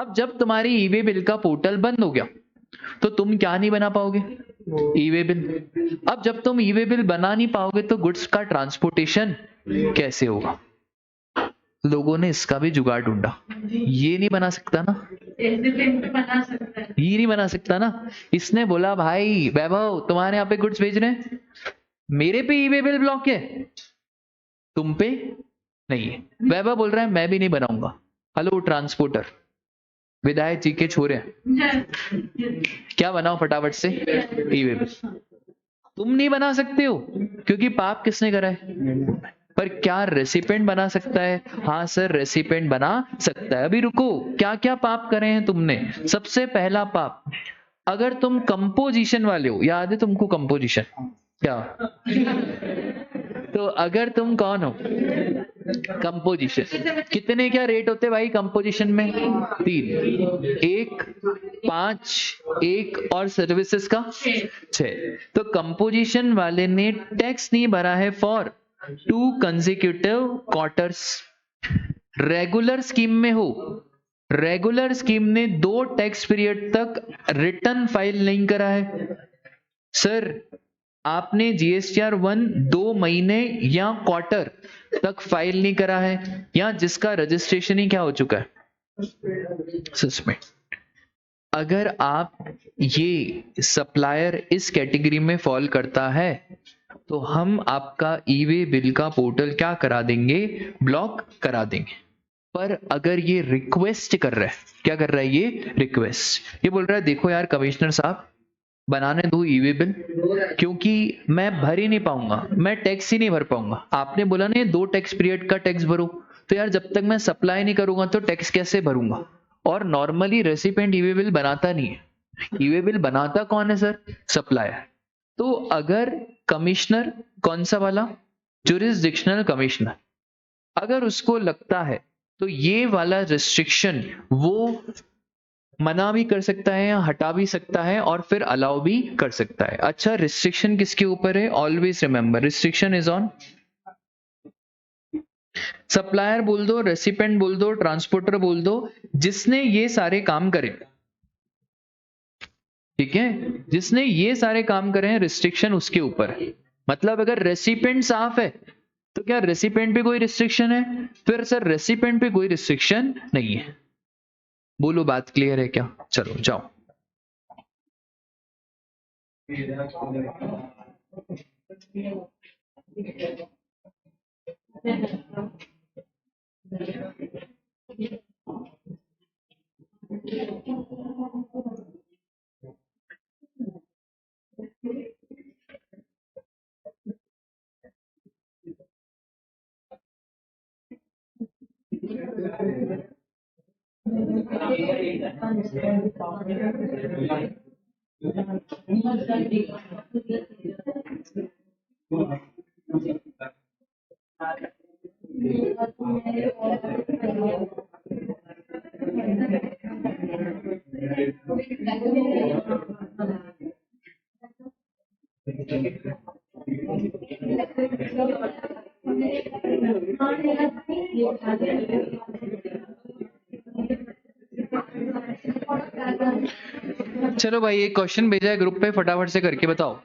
A: अब जब तुम्हारी ई वे बिल का पोर्टल बंद हो गया तो तुम क्या नहीं बना पाओगे, ई वे बिल। अब जब तुम ई वे बिल बना नहीं पाओगे तो गुड्स का ट्रांसपोर्टेशन कैसे होगा। लोगों ने इसका भी जुगाड़ ढूंढा, ये नहीं बना सकता ना, ये नहीं बना सकता ना। इसने बोला भाई वैभव तुम्हारे यहाँ पे गुड्स भेज रहे हैं, मेरे पे ई वे बिल ब्लॉक है, तुम पे नहीं है। वैभव बोल रहा है मैं भी नहीं बनाऊंगा। हेलो ट्रांसपोर्टर, विधायक जी के छोरे क्या बनाओ फटाफट से ई वे बिल। तुम नहीं बना सकते हो क्योंकि पाप किसने करा है, पर क्या रेसिपेंट बना सकता है? हाँ सर रेसिपेंट बना सकता है। अभी रुको, क्या क्या पाप करे हैं तुमने। सबसे पहला पाप, अगर तुम कंपोजिशन वाले हो, याद है तुमको कंपोजिशन क्या, तो अगर तुम कौन हो कंपोजिशन, कितने क्या रेट होते भाई कंपोजिशन में, 3, 1, 5, 1 और सर्विसेज का 6। तो कंपोजिशन वाले ने टैक्स नहीं भरा है for 2 consecutive quarters. Regular scheme में हो, रेगुलर स्कीम ने 2 टैक्स पीरियड तक रिटर्न फाइल नहीं करा है। सर आपने GSTR 1 2 महीने या क्वार्टर तक फाइल नहीं करा है, या जिसका रजिस्ट्रेशन ही क्या हो चुका है, सस्पेंड। अगर आप ये सप्लायर इस कैटेगरी में फॉल करता है तो हम आपका ई वे बिल का पोर्टल क्या करा देंगे, ब्लॉक करा देंगे। पर अगर ये रिक्वेस्ट कर रहा है, क्या कर रहा है ये रिक्वेस्ट, ये बोल रहा है देखो यार कमिश्नर साहब बनाने दो ई वे बिल, क्योंकि मैं भर ही नहीं पाऊंगा, मैं टैक्स ही नहीं भर पाऊंगा। आपने बोला ना 2 टैक्स पीरियड का टैक्स भरो, तो यार जब तक मैं सप्लाई नहीं करूंगा तो टैक्स कैसे भरूंगा। और नॉर्मली रेसिपेंट ई वे बिल बनाता नहीं है, ई वे बिल बनाता कौन है सर, सप्लायर। तो अगर कमिश्नर, कौन सा वाला, जुरिस्डिक्शनल कमिश्नर, अगर उसको लगता है तो ये वाला रिस्ट्रिक्शन वो मना भी कर सकता है या हटा भी सकता है और फिर अलाउ भी कर सकता है। अच्छा रिस्ट्रिक्शन किसके ऊपर है, always remember restriction is on supplier बोल दो, रेसिपेंट बोल दो, ट्रांसपोर्टर बोल दो, जिसने ये सारे काम करे। ठीक है, जिसने ये सारे काम करे हैं रिस्ट्रिक्शन उसके ऊपर है। मतलब अगर रेसिपेंट साफ है तो क्या रेसिपेंट पे कोई रिस्ट्रिक्शन है? फिर सर रेसिपेंट पे कोई रिस्ट्रिक्शन नहीं है। बोलो बात क्लियर है क्या? चलो जाओ। चलो भाई एक क्वेश्चन भेजा है ग्रुप पे, फटाफट से करके बताओ।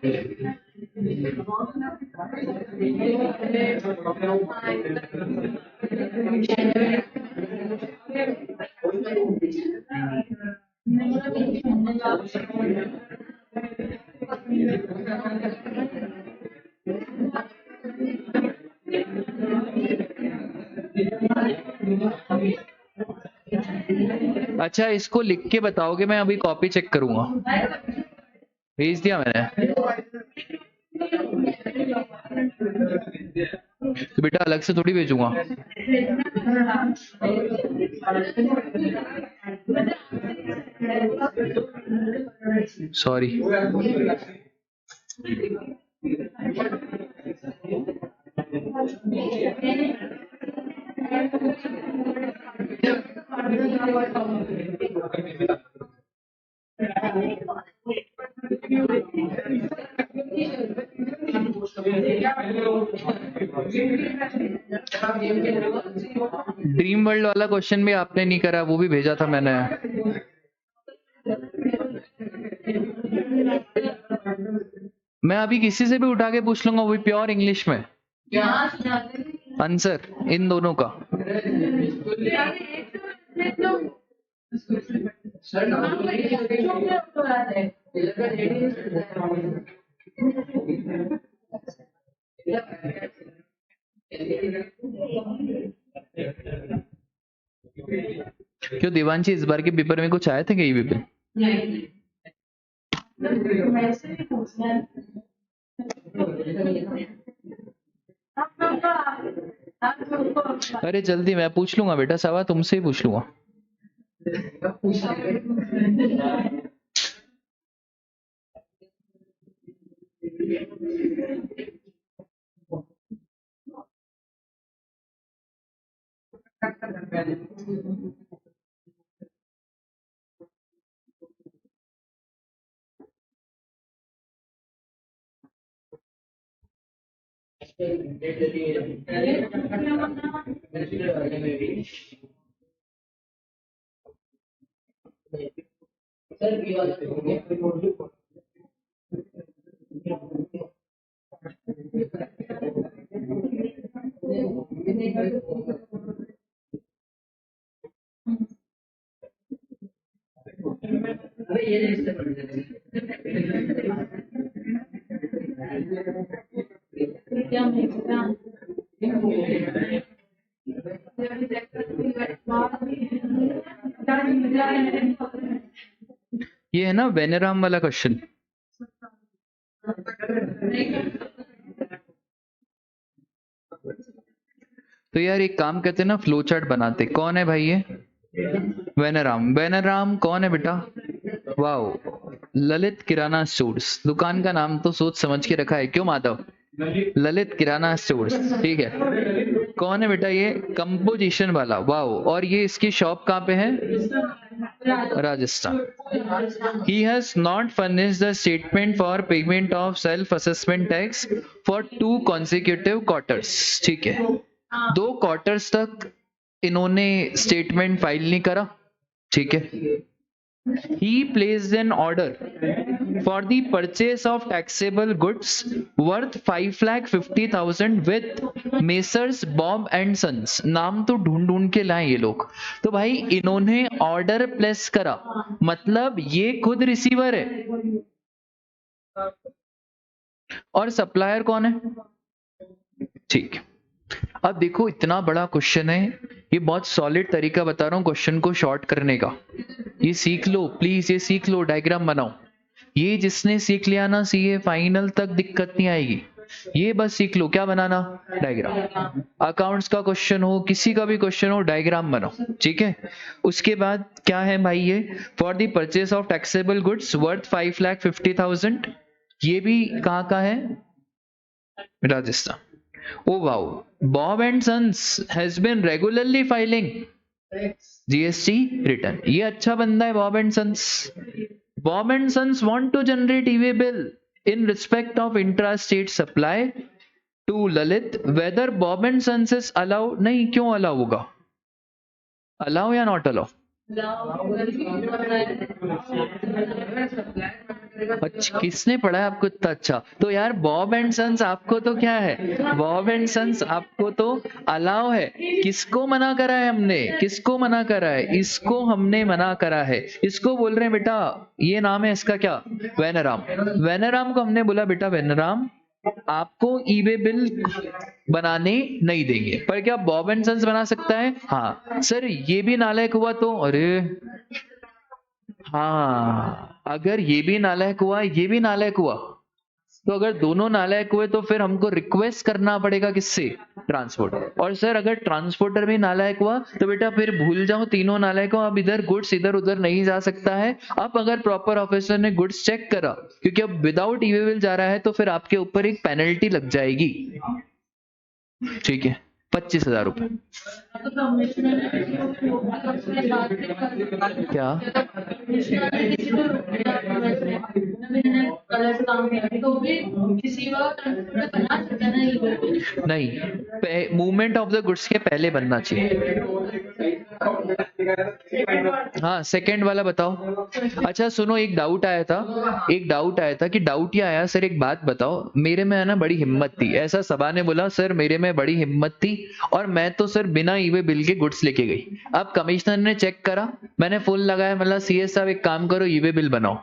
A: अच्छा इसको लिख के बताओगे, मैं अभी कॉपी चेक करूंगा। भेज दिया मैंने। तो बेटा अलग से थोड़ी भेजूंगा। सॉरी। ड्रीम वर्ल्ड वाला क्वेश्चन भी आपने नहीं करा, वो भी भेजा था मैंने। मैं अभी किसी से भी उठा के पूछ लूंगा, वो भी प्योर इंग्लिश में आंसर इन दोनों का। क्यों देवांशी इस बार के पेपर में कुछ आए थे क्या ईवीपी? अरे जल्दी, मैं पूछ लूंगा बेटा, सवाल तुमसे ही पूछ लूंगा। ये है ना वेनेराम वाला क्वेश्चन। तो यार एक काम करते ना, फ्लो चार्ट बनाते। कौन है भाई ये? वेनेराम। वेनेराम कौन है बेटा? वाओ, ललित किराना स्टोर्स। दुकान का नाम तो सोच समझ के रखा है, क्यों माधव? ललित किराना स्टोर्स, ठीक है। कौन है बेटा ये? कंपोजिशन वाला। वाओ, और ये इसकी शॉप कहाँ पे है? Rajasthan. He has not furnished the statement for payment of self-assessment tax for 2 consecutive quarters. ठीक है, 2 क्वार्टर्स तक इन्होंने स्टेटमेंट फाइल नहीं करा, ठीक है। he placed an order for the purchase of taxable goods worth 5,50,000 with Messrs Bob and Sons. नाम तो ढूंढ ढूंढ के लाए ये लोग। तो भाई इन्होंने ऑर्डर प्लेस करा, मतलब ये खुद रिसीवर है और सप्लायर कौन है? ठीक है। अब देखो इतना बड़ा क्वेश्चन है, ये बहुत सॉलिड तरीका बता रहा हूँ क्वेश्चन को शॉर्ट करने का। ये सीख लो प्लीज, ये सीख लो, डायग्राम बनाओ। ये जिसने सीख लिया ना सीए फाइनल तक दिक्कत नहीं आएगी। ये बस सीख लो क्या बनाना, डायग्राम। अकाउंट्स का क्वेश्चन हो, किसी का भी क्वेश्चन हो, डायग्राम बनाओ, ठीक है। उसके बाद क्या है भाई, ये for the purchase of taxable goods worth 5,50,000, ये भी कहाँ का है, Rajasthan. Oh wow, Bob and Sons has been regularly filing GST return. ये अच्छा बंदा है Bob and Sons. Bob and Sons want to generate e-way bill in respect of intra-state supply to Lalit. Whether Bob and Sons is allowed, नहीं क्यों allow होगा, allow या not allow? अच्छा किसने पढ़ा है आपको इतना अच्छा? तो यार बॉब एंड सन्स आपको तो क्या है, बॉब एंड सन्स आपको तो अलाउ है। किसको मना करा है हमने, किसको मना करा है? इसको हमने मना करा है। इसको बोल रहे हैं बेटा, ये नाम है इसका क्या, वेनाराम। वेनाराम को हमने बोला बेटा वेनाराम आपको ई-वे बिल बनाने नहीं देंगे, पर क्या बॉब एंड सन्स बना सकता है? हाँ सर ये भी नालायक हुआ तो, अरे हाँ अगर ये भी नालायक हुआ ये भी नालायक हुआ, तो अगर दोनों नालायक हुए तो फिर हमको रिक्वेस्ट करना पड़ेगा किससे, ट्रांसपोर्टर। और सर अगर ट्रांसपोर्टर भी नालायक हुआ तो बेटा फिर भूल जाओ तीनों नालायकों, अब इधर गुड्स इधर उधर नहीं जा सकता है। अब अगर प्रॉपर ऑफिसर ने गुड्स चेक करा, क्योंकि अब विदाउट ई-वे बिल जा रहा है, तो फिर आपके ऊपर एक पेनल्टी लग जाएगी, ठीक है, 25,000 रुपए। क्या नहीं, मूवमेंट ऑफ द गुड्स के पहले बनना चाहिए। हाँ सेकंड वाला बताओ। अच्छा सुनो, एक डाउट आया था कि डाउट ये आया सर एक बात बताओ, मेरे में है ना बड़ी हिम्मत थी, ऐसा सबा ने बोला सर मेरे में बड़ी हिम्मत थी और मैं तो सर बिना ई-वे बिल के गुड्स लेके गई। अब कमिश्नर ने चेक करा, मैंने फुल लगाया, मतलब सीएस साहब एक काम करो ई-वे बिल बनाओ,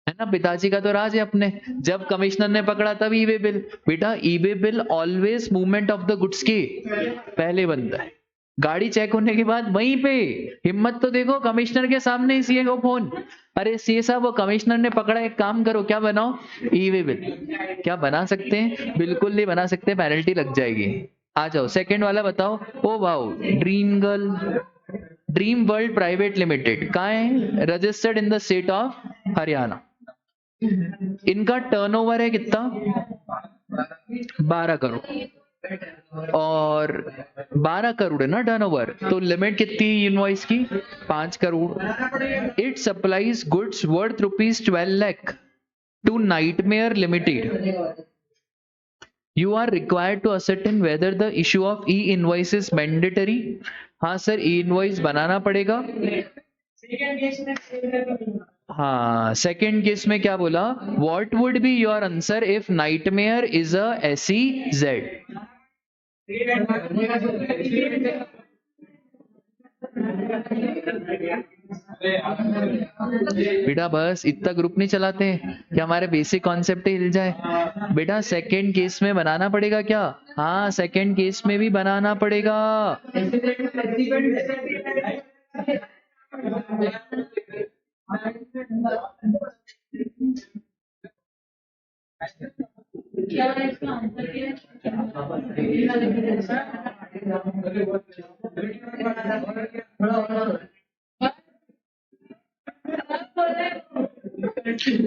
A: है ना, पिताजी का तो राज है अपने। जब कमिश्नर ने पकड़ा तब ई-वे बिल, बेटा e-way bill always movement of the goods के पहले बनता है। गाड़ी चेक होने के बाद वहीं पे, हिम्मत तो देखो, कमिश्नर के सामने ही सीए को फोन, अरे सीए साहब वो कमिश्नर ने पकड़ा, एक काम करो क्या बनाओ, ई-वे बिल। क्या बना सकते हैं? बिल्कुल नहीं बना सकते, पेनल्टी लग जाएगी। आ जाओ सेकंड वाला बताओ। Oh wow, dream world private limited कहाँ है? Registered in the state of Haryana. इनका टर्नओवर है कितना? 12 करोड़, और 12 करोड़ है ना टर्नओवर, तो लिमिट कितनी इनवॉइस की? 5 crore. It supplies goods worth ₹12 lakh to nightmare limited. You are required to ascertain whether the issue of e-invoice is mandatory. हाँ सर e-invoice बनाना पड़ेगा। हाँ सेकेंड केस में क्या बोला? What would be your answer if nightmare is a SEZ? बेटा बस इतना group नहीं चलाते कि हमारे बेसिक कॉन्सेप्ट हिल जाए। बेटा सेकंड केस में बनाना पड़ेगा क्या? हाँ सेकंड केस में भी बनाना पड़ेगा।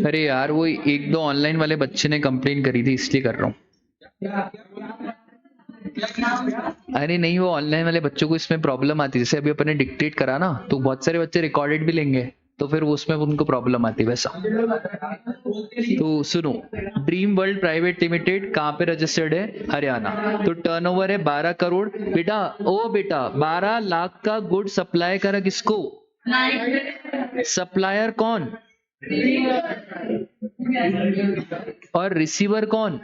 A: अरे यार वो एक दो ऑनलाइन वाले बच्चे ने कंप्लेन करी थी इसलिए कर रहा हूँ। अरे नहीं, वो ऑनलाइन वाले बच्चों को इसमें प्रॉब्लम आती है, जैसे अभी अपने डिक्टेट करा ना तो बहुत सारे बच्चे रिकॉर्डेड भी लेंगे तो फिर उसमें उनको प्रॉब्लम आती है वैसा। तो सुनो, ड्रीम वर्ल्ड प्राइवेट लिमिटेड कहाँ पे रजिस्टर्ड है? हरियाणा। तो टर्नओवर है 12 करोड़। बेटा 12 लाख का गुड सप्लाई करा किसको? सप्लायर कौन और रिसीवर कौन?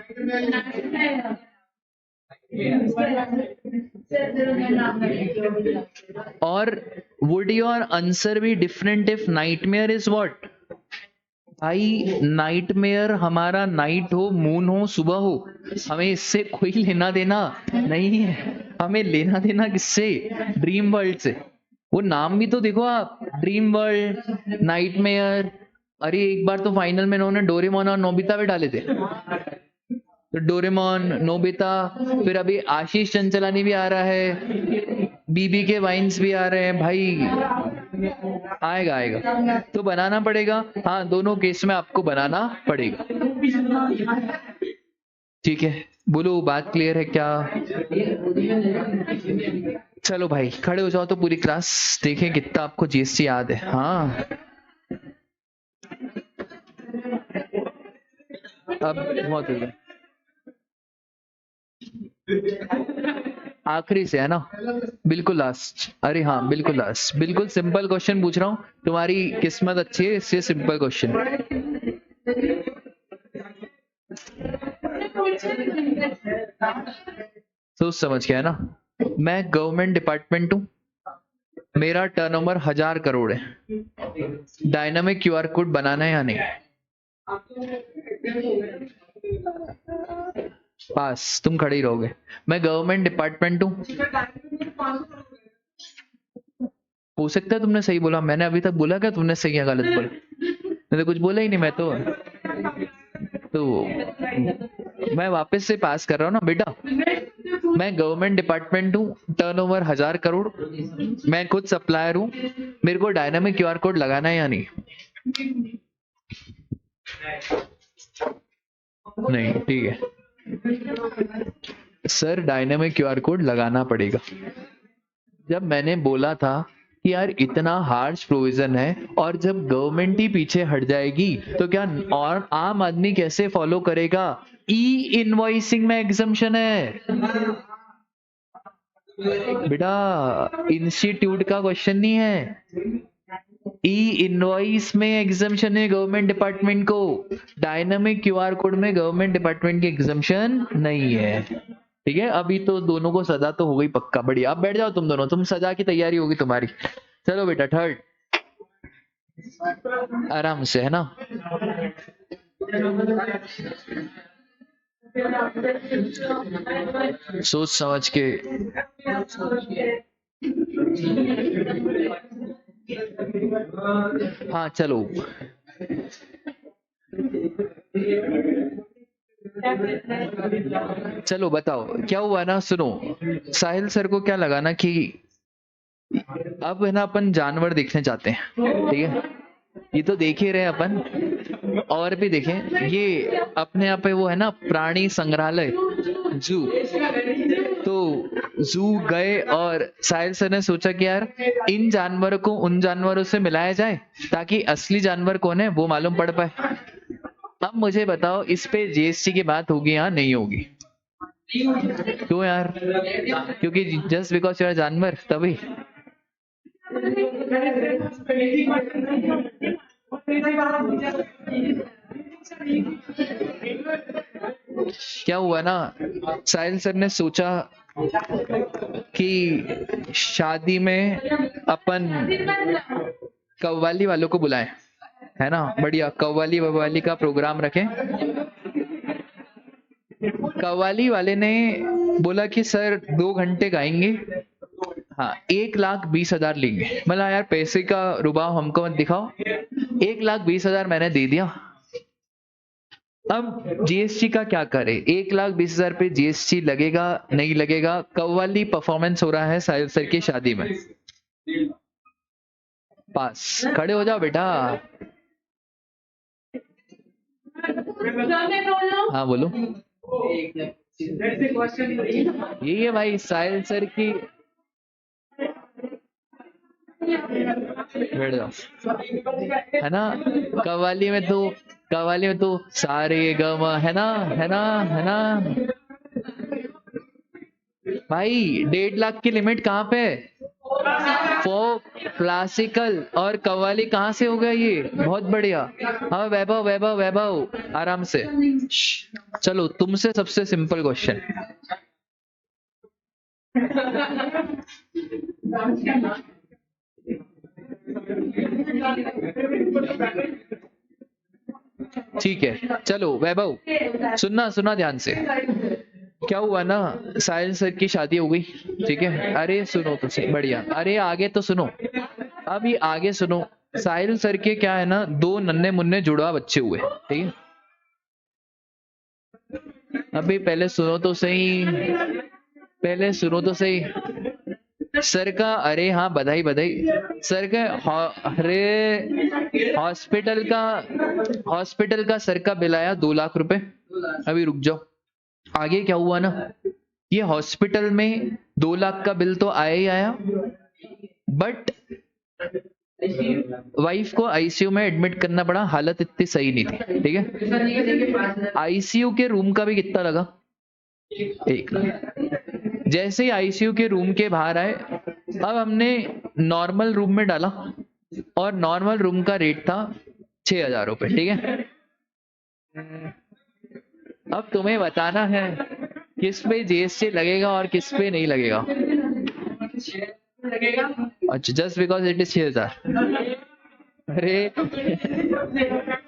A: और would your answer be different if nightmare is what? भाई नाइटमेयर हमारा नाइट हो, मून हो, सुबह हो, हमें इससे कोई लेना देना नहीं है। हमें लेना देना किससे? ड्रीम वर्ल्ड से। वो नाम भी तो देखो आप, ड्रीम वर्ल्ड, नाइटमेयर। अरे एक बार तो फाइनल में इन्होंने डोरेमोन और नोबिता भी डाले थे, तो डोरेमोन, नोबिता, फिर अभी आशीष चंचलानी भी आ रहा है, बीबी के वाइन्स भी आ रहे हैं। भाई आएगा आएगा तो बनाना पड़ेगा। हाँ, दोनों केस में आपको बनाना पड़ेगा। ठीक है, बोलो बात क्लियर है क्या? चलो भाई खड़े हो जाओ तो पूरी क्लास देखें कितना आपको जीएसटी याद है। हाँ अब बहुत हो गया, आखिरी से है ना? बिल्कुल लास्ट। अरे हाँ बिल्कुल लास्ट, बिल्कुल सिंपल क्वेश्चन पूछ रहा हूँ, तुम्हारी किस्मत अच्छी है इससे सिंपल क्वेश्चन। सोच समझ के है ना? मैं गवर्नमेंट डिपार्टमेंट हूँ, मेरा टर्नओवर 1000 करोड़ है, डायनामिक क्यूआर कोड बनाना है या नहीं? पास, तुम खड़े ही रहोगे। मैं गवर्नमेंट डिपार्टमेंट हूँ, हो सकता है तुमने सही बोला, मैंने अभी तक बोला क्या तुमने सही या गलत बोला? मैंने तो कुछ बोला ही नहीं, मैं तो मैं वापस से पास कर रहा हूँ ना बेटा। मैं गवर्नमेंट डिपार्टमेंट हूँ, टर्नओवर 1000 करोड़, मैं खुद सप्लायर हूँ, मेरे को डायनामिक क्यूआर कोड लगाना है या नहीं? नहीं, ठीक है सर, डायनामिक क्यूआर कोड लगाना पड़ेगा। जब मैंने बोला था कि यार इतना हार्श प्रोविजन है और जब गवर्नमेंट ही पीछे हट जाएगी तो क्या और आम आदमी कैसे फॉलो करेगा? ई इनवॉइसिंग में एग्जम्पशन है बेटा, इंस्टीट्यूट का क्वेश्चन नहीं है। ई इनवॉइस में एग्जम्पशन है गवर्नमेंट डिपार्टमेंट को, डायनामिक क्यूआर कोड में गवर्नमेंट डिपार्टमेंट की एग्जम्पशन नहीं है। ठीक है, अभी तो दोनों को सजा तो हो गई पक्का। बढ़िया, अब बैठ जाओ तुम दोनों, तुम सजा की तैयारी होगी तुम्हारी। चलो बेटा थर्ड, आराम से है ना? सोच समझ के। हाँ चलो, चलो बताओ क्या हुआ ना। सुनो, साहिल सर को क्या लगा ना कि अब है ना अपन जानवर देखने जाते हैं, ठीक है? ये तो देख ही रहे अपन, और भी देखें। ये अपने यहाँ पे वो है ना प्राणी संग्रहालय, जू। तो जू गए और साहिल सर ने सोचा कि यार इन जानवरों को उन जानवरों से मिलाया जाए ताकि असली जानवर कौन है वो मालूम पड़ पाए। अब मुझे बताओ इस पे जीएसटी की बात होगी या नहीं होगी? क्यों यार? क्योंकि जस्ट बिकॉज यू आर जानवर तभी। क्या हुआ ना, साहिल सर ने सोचा कि शादी में अपन कव्वाली वालों को बुलाएं, है ना? बढ़िया, कव्वाली वव्वाली का प्रोग्राम रखें। कव्वाली वाले ने बोला कि सर 2 घंटे गाएंगे, हाँ 1,20,000 लेंगे। मतलब यार पैसे का रुबाव हमको मत दिखाओ, 1,20,000 मैंने दे दिया। अब जीएसटी का क्या करे? 1,20,000 पे जीएसटी लगेगा नहीं लगेगा? कव्वाली परफॉर्मेंस हो रहा है साहिल सर की शादी में। पास, खड़े हो जाओ बेटा। हाँ बोलो। यही है भाई साहिल सर की। बैठ जाओ, है ना? कव्वाली में तो सारे गम, है ना? है ना? है ना? भाई 1.5 लाख की लिमिट कहाँ पे है? फोक, क्लासिकल और कव्वाली कहाँ से होगा ये? बहुत बढ़िया। हाँ वैभव वैभव वैभव आराम से। चलो तुमसे सबसे सिंपल क्वेश्चन। ठीक है चलो वैभव, सुनना सुनना ध्यान से। क्या हुआ ना, साहिल सर की शादी हो गई, ठीक है। अरे सुनो तो सही, बढ़िया। अरे आगे तो सुनो, अभी आगे सुनो। साहिल सर के क्या है ना, 2 नन्हे मुन्ने जुड़वा बच्चे हुए, ठीक है। अभी पहले सुनो तो सही, पहले सुनो तो सही। सर का, अरे हाँ बधाई बधाई। सर का अरे हॉस्पिटल का सर का बिल आया 2 लाख रुपए। अभी रुक जाओ, आगे क्या हुआ ना, ये हॉस्पिटल में 2 लाख का बिल तो आया ही आया, बट वाइफ को आईसीयू में एडमिट करना पड़ा, हालत इतनी सही नहीं थी, ठीक है। आईसीयू के रूम का भी कितना लगा? 1 लाख। जैसे ही आईसीयू के रूम के बाहर आए, अब हमने नॉर्मल रूम में डाला और नॉर्मल रूम का रेट था 6,000 रुपए, ठीक है। अब तुम्हें बताना है किस पे जीएसटी लगेगा और किस पे नहीं लगेगा। अच्छा, जस्ट बिकॉज इट इज 6,000। अरे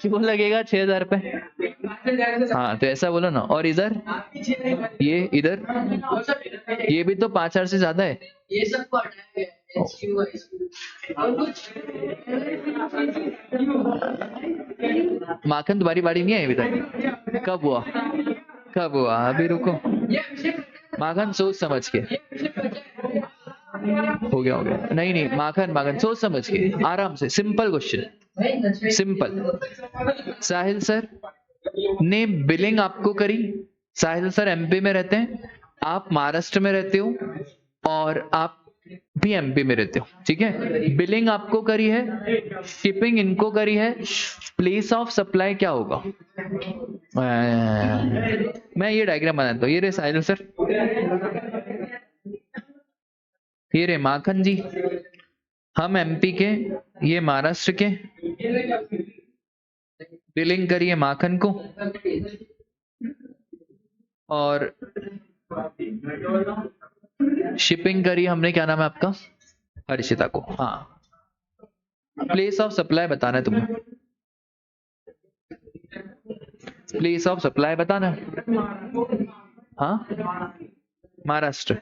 A: क्यों लगेगा 6,000 पे? हाँ तो ऐसा बोलो ना। और इधर, ये इधर, ये भी तो 5,000 से ज्यादा है। ये सबको माखन तुम्हारी बारी नहीं आई अभी तक? कब हुआ? कब हुआ? अभी रुको माखन, सोच समझ के। हो गया हो गया। नहीं नहीं माखन, माखन सोच समझ के, आराम से, सिंपल क्वेश्चन, सिंपल। साहिल सर ने बिलिंग आपको करी। साहिल सर एमपी में रहते हैं, आप महाराष्ट्र में रहते हो, और आप भी एमपी में रहते हो, ठीक है। बिलिंग आपको करी है, शिपिंग इनको करी है, प्लेस ऑफ सप्लाई क्या होगा? मैं ये डायग्राम बनाता हूँ। ये रे साहिल सर, ये रे माखन जी, हम एमपी के, ये महाराष्ट्र के। बिलिंग करिए माखन को, और शिपिंग करिए हमने, क्या नाम है आपका? हर्षिता को। हाँ, प्लेस ऑफ सप्लाई बताना है तुम्हें, प्लेस ऑफ सप्लाई बताना है। हाँ महाराष्ट्र,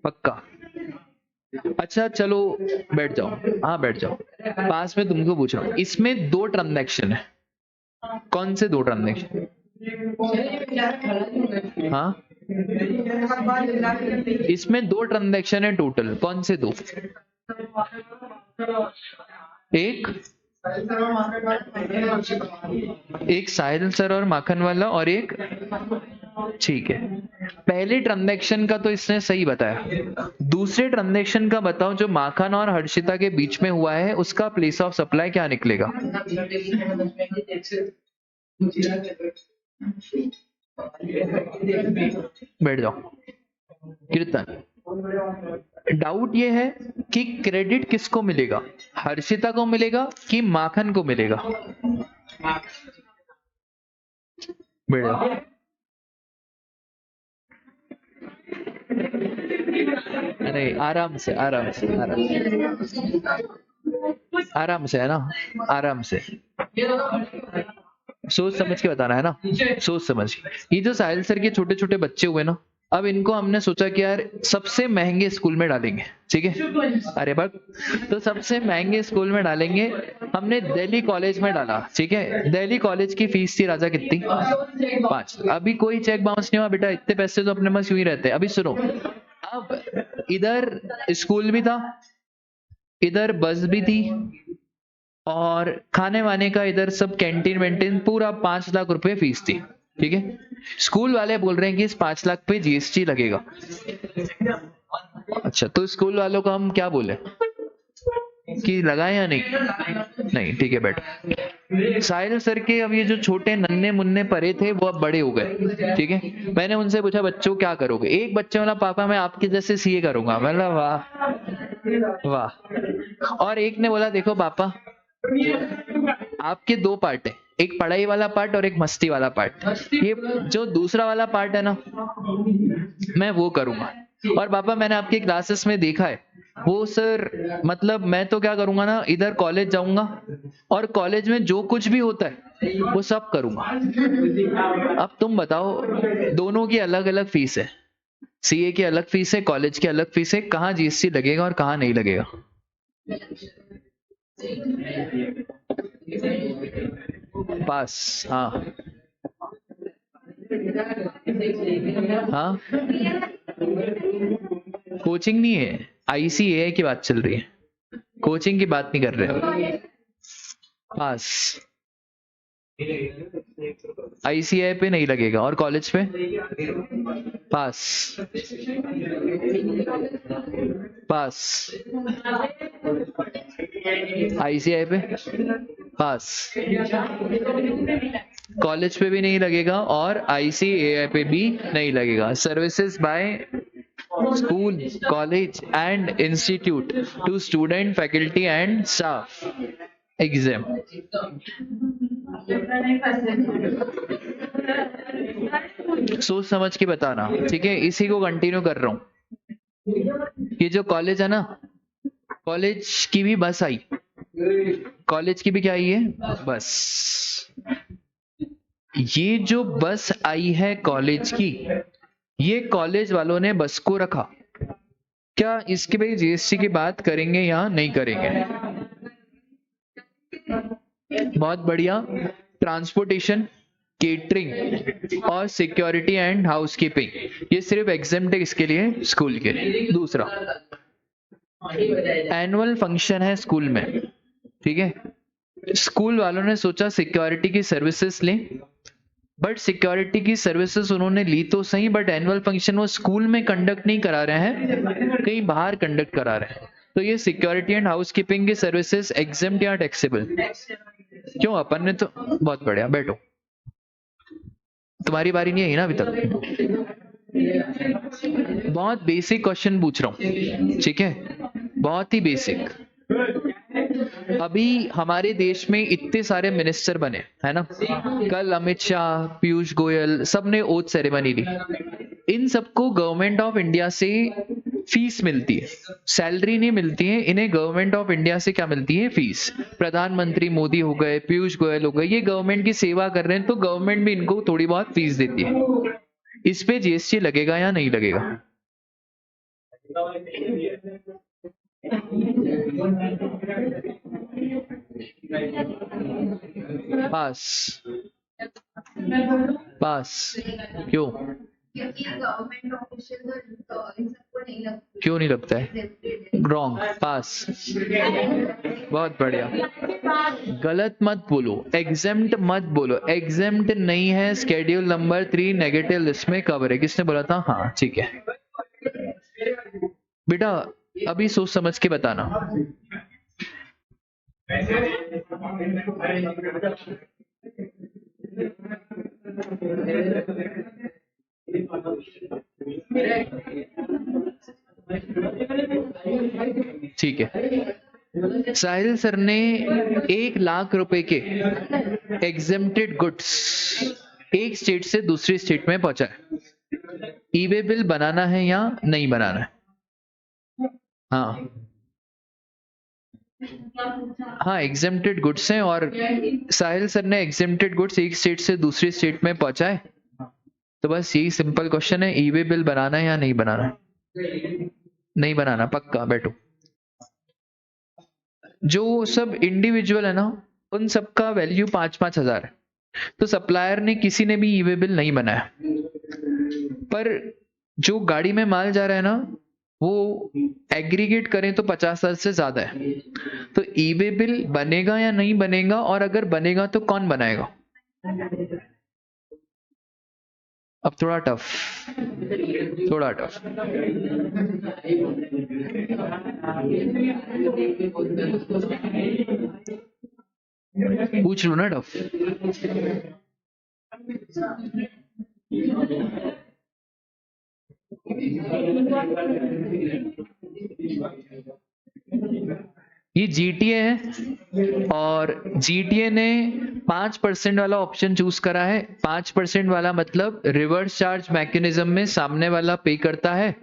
A: पक्का? अच्छा चलो बैठ जाओ, हाँ बैठ जाओ। पास में तुमको पूछ रहा हूँ, इसमें 2 ट्रांजैक्शन है, कौन से 2 ट्रांजैक्शन? हाँ इसमें 2 ट्रांजैक्शन है टोटल, कौन से 2? एक साहिल सर और माखन वाला, और एक, ठीक है। पहले ट्रांजैक्शन का तो इसने सही बताया, दूसरे ट्रांजैक्शन का बताओ, जो माखन और हर्षिता के बीच में हुआ है, उसका प्लेस ऑफ सप्लाई क्या निकलेगा? बैठ जाओ। कीर्तन, डाउट ये है कि क्रेडिट किसको मिलेगा, हर्षिता को मिलेगा कि माखन को मिलेगा? बैठ जाओ। अरे आराम से आराम से आराम से, आराम से है ना, आराम से सोच समझ के बताना है ना, सोच समझ। ये जो साहिल सर के छोटे छोटे बच्चे हुए ना, अब इनको हमने सोचा कि यार सबसे महंगे स्कूल में डालेंगे, ठीक है। अरे बक, तो सबसे महंगे स्कूल में डालेंगे, हमने दिल्ली कॉलेज में डाला, ठीक है। दिल्ली कॉलेज की फीस थी राजा कितनी? 5। अभी कोई चेक बाउंस नहीं हुआ बेटा, इतने पैसे तो अपने पास यूं ही रहते हैं। अभी सुनो, अब इधर स्कूल भी था, इधर बस भी थी, और खाने वाने का इधर सब कैंटीन वेंटीन, पूरा 5 लाख रुपए फीस थी, ठीक है। स्कूल वाले बोल रहे हैं कि इस 5 लाख पे जीएसटी लगेगा। अच्छा, तो स्कूल वालों को हम क्या बोले कि लगाए या नहीं? नहीं, ठीक है बैठ। साहिल सर के अब ये जो छोटे नन्हे मुन्ने परे थे, वो अब बड़े हो गए, ठीक है। मैंने उनसे पूछा बच्चों क्या करोगे? एक बच्चे वाला, पापा मैं आपके जैसे सीए करूंगा। मतलब वाह, वाह। और एक ने बोला देखो पापा, आपके दो पार्ट है, एक पढ़ाई वाला पार्ट और एक मस्ती वाला पार्ट। ये जो दूसरा वाला पार्ट है ना, मैं वो करूंगा। और पापा मैंने आपके क्लासेस में देखा है वो सर, मतलब मैं तो क्या करूंगा ना, इधर कॉलेज जाऊंगा और कॉलेज में जो कुछ भी होता है वो सब करूंगा। अब तुम बताओ, दोनों की अलग अलग फीस है, सीए की अलग फीस है, कॉलेज की अलग फीस है, कहाँ जीएसटी लगेगा और कहाँ नहीं लगेगा? पास, हाँ। हाँ, कोचिंग नहीं है, आईसीएआई की बात चल रही है, कोचिंग की बात नहीं कर रहे। पास, आईसीएआई पे नहीं लगेगा और कॉलेज पे पास। पास, आईसीआई पे पास, कॉलेज पे भी नहीं लगेगा और आईसीएआई पे भी नहीं लगेगा। Services by school, college and institute to student, faculty and staff exam. सोच समझ के बताना, ठीक है? इसी को कंटिन्यू कर रहा हूँ। ये जो कॉलेज है ना, कॉलेज की भी बस आई, कॉलेज की भी क्या आई है? बस। ये जो बस आई है कॉलेज की, ये कॉलेज वालों ने बस को रखा। क्या इसकी भाई जीएसटी की बात करेंगे या नहीं करेंगे? बहुत बढ़िया। ट्रांसपोर्टेशन, केटरिंग और सिक्योरिटी एंड हाउसकीपिंग, ये सिर्फ एग्जेम्प्ट है इसके लिए, स्कूल के लिए। दूसरा, एनुअल फंक्शन है स्कूल में, ठीक है? स्कूल वालों ने सोचा सिक्योरिटी की सर्विसेज लें, बट सिक्योरिटी की सर्विसेज उन्होंने ली तो सही, बट एनुअल फंक्शन वो स्कूल में कंडक्ट नहीं करा रहे हैं, कहीं बाहर कंडक्ट करा रहे हैं। तो ये सिक्योरिटी एंड हाउसकीपिंग की सर्विसेज एग्जेम्प्ट या टैक्सेबल? क्यों? अपन ने तो, बहुत बढ़िया, बैठो। तुम्हारी बारी नहीं आई ना अभी तक। बहुत बेसिक क्वेश्चन पूछ रहा हूँ, ठीक है? बहुत ही बेसिक। अभी हमारे देश में इतने सारे मिनिस्टर बने है ना, कल अमित शाह, पीयूष गोयल, सबने ओथ सेरेमनी ली। इन सबको गवर्नमेंट ऑफ इंडिया से फीस मिलती है, सैलरी नहीं मिलती है इन्हें। गवर्नमेंट ऑफ इंडिया से क्या मिलती है? फीस। प्रधानमंत्री मोदी हो गए, पीयूष गोयल हो गए, ये गवर्नमेंट की सेवा कर रहे हैं, तो गवर्नमेंट भी इनको थोड़ी बहुत फीस देती है। इस पे जीएसटी लगेगा या नहीं लगेगा? पास, पास। क्यों? क्यों नहीं लगता है? रॉन्ग, पास। बहुत बढ़िया। गलत मत बोलो, एग्जेम्प्ट मत बोलो, एग्जेम्प्ट नहीं है, स्केड्यूल नंबर 3 नेगेटिव लिस्ट में कवर है। किसने बोला था? हाँ, ठीक है बेटा, अभी सोच समझ के बताना। ठीक है, साहिल सर ने 1 लाख रुपए के एग्जेम्प्टेड गुड्स एक स्टेट से दूसरी स्टेट में पहुंचाए। ई वे बिल बनाना है या नहीं बनाना है? हाँ, हाँ, एग्जेम्प्टेड गुड्स हैं और साहिल सर ने एग्जेम्प्टेड गुड्स एक स्टेट से दूसरी स्टेट में पहुंचाए। तो बस यही सिंपल क्वेश्चन है, ई वे बिल बनाना है या नहीं बनाना है? नहीं बनाना, पक्का? बैठो। जो सब इंडिविजुअल है ना, उन सबका वैल्यू 5-5 हजार है, तो सप्लायर ने किसी ने भी ई वे बिल नहीं बनाया। पर जो गाड़ी में माल जा रहा है ना, वो एग्रीगेट करें तो 50,000 से ज्यादा है। तो ई वे बिल बनेगा या नहीं बनेगा, और अगर बनेगा तो कौन बनाएगा? अब थोड़ा टफ, थोड़ा टफ। पूछ लो ना टफ। ये जीटीए है और जीटीए ने 5% वाला ऑप्शन चूज करा है। 5% वाला मतलब रिवर्स चार्ज मैकेनिज्म में सामने वाला पे करता है।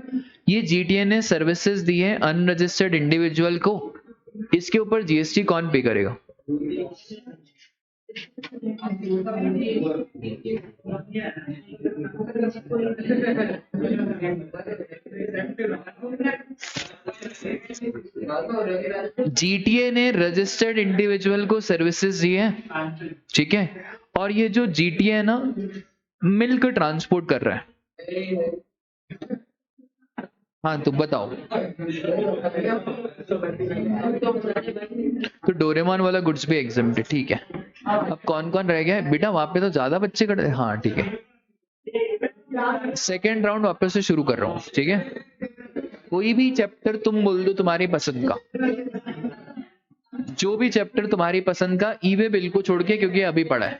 A: ये जीटीए ने सर्विसेज दी है अनरजिस्टर्ड इंडिविजुअल को, इसके ऊपर जीएसटी कौन पे करेगा? जीटीए ने रजिस्टर्ड इंडिविजुअल को सर्विसेज दी है, ठीक है, और ये जो जीटीए है ना मिल्क ट्रांसपोर्ट कर रहा है। हाँ तो बताओ, तो डोरेमोन वाला गुड्स भी एग्जाम्प्ट है, ठीक है। अब कौन कौन रह गया है बेटा? वहां पे तो ज्यादा बच्चे खड़े, हाँ ठीक है। सेकेंड राउंड वापस से शुरू कर रहा हूँ, ठीक है। कोई भी चैप्टर तुम बोल दो तुम्हारी पसंद का, जो भी चैप्टर तुम्हारी पसंद का, ई वे बिल को छोड़ के, क्योंकि अभी पढ़ा है।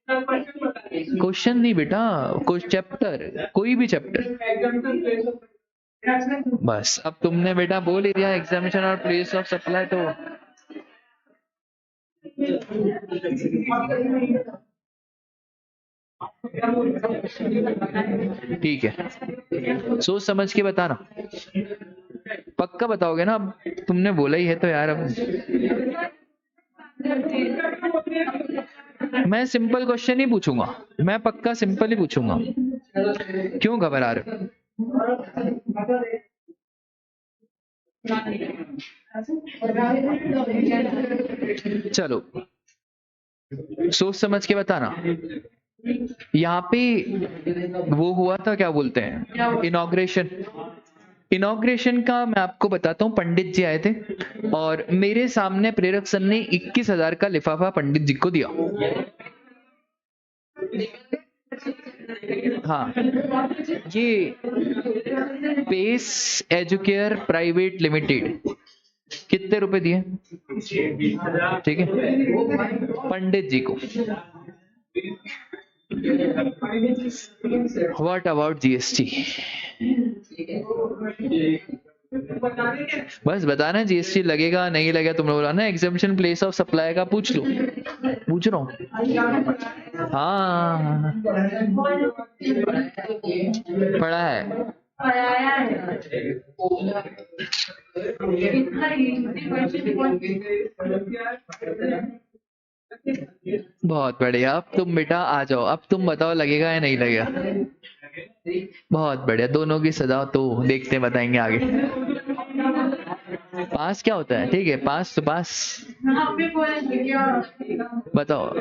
A: क्वेश्चन नहीं बेटा, कोई चैप्टर, कोई भी चैप्टर। बस अब तुमने बेटा बोल ही दिया एग्जामिनेशन और प्लेस ऑफ सप्लाई, तो ठीक है, सोच समझ के बताना, पक्का बताओगे ना? अब तुमने बोला ही है तो यार, अब मैं सिंपल क्वेश्चन ही पूछूंगा, मैं पक्का सिंपल ही पूछूंगा। क्यों घबरा रहे हो? चलो सोच समझ के बताना। यहाँ पे वो हुआ था, क्या बोलते हैं, इनॉग्रेशन। इनॉग्रेशन का मैं आपको बताता हूँ। पंडित जी आए थे और मेरे सामने प्रेरक सर ने 21,000 का लिफाफा पंडित जी को दिया। हाँ, ये पेस एजुकेयर प्राइवेट लिमिटेड कितने रुपए दिए? ठीक है, पंडित जी को। What about GST? बस बताना जीएसटी लगेगा नहीं लगेगा, तुमने बोला ना एग्जामिनेशन प्लेस ऑफ सप्लाई का पूछ लो, पूछ रहा हूँ। हाँ पढ़ा है। बहुत बढ़िया, अब तुम बेटा आ जाओ, अब तुम बताओ लगेगा या नहीं लगेगा। बहुत बढ़िया, दोनों की सजा तो देखते बताएंगे आगे। पास क्या होता है? ठीक है, पास तो पास। बताओ,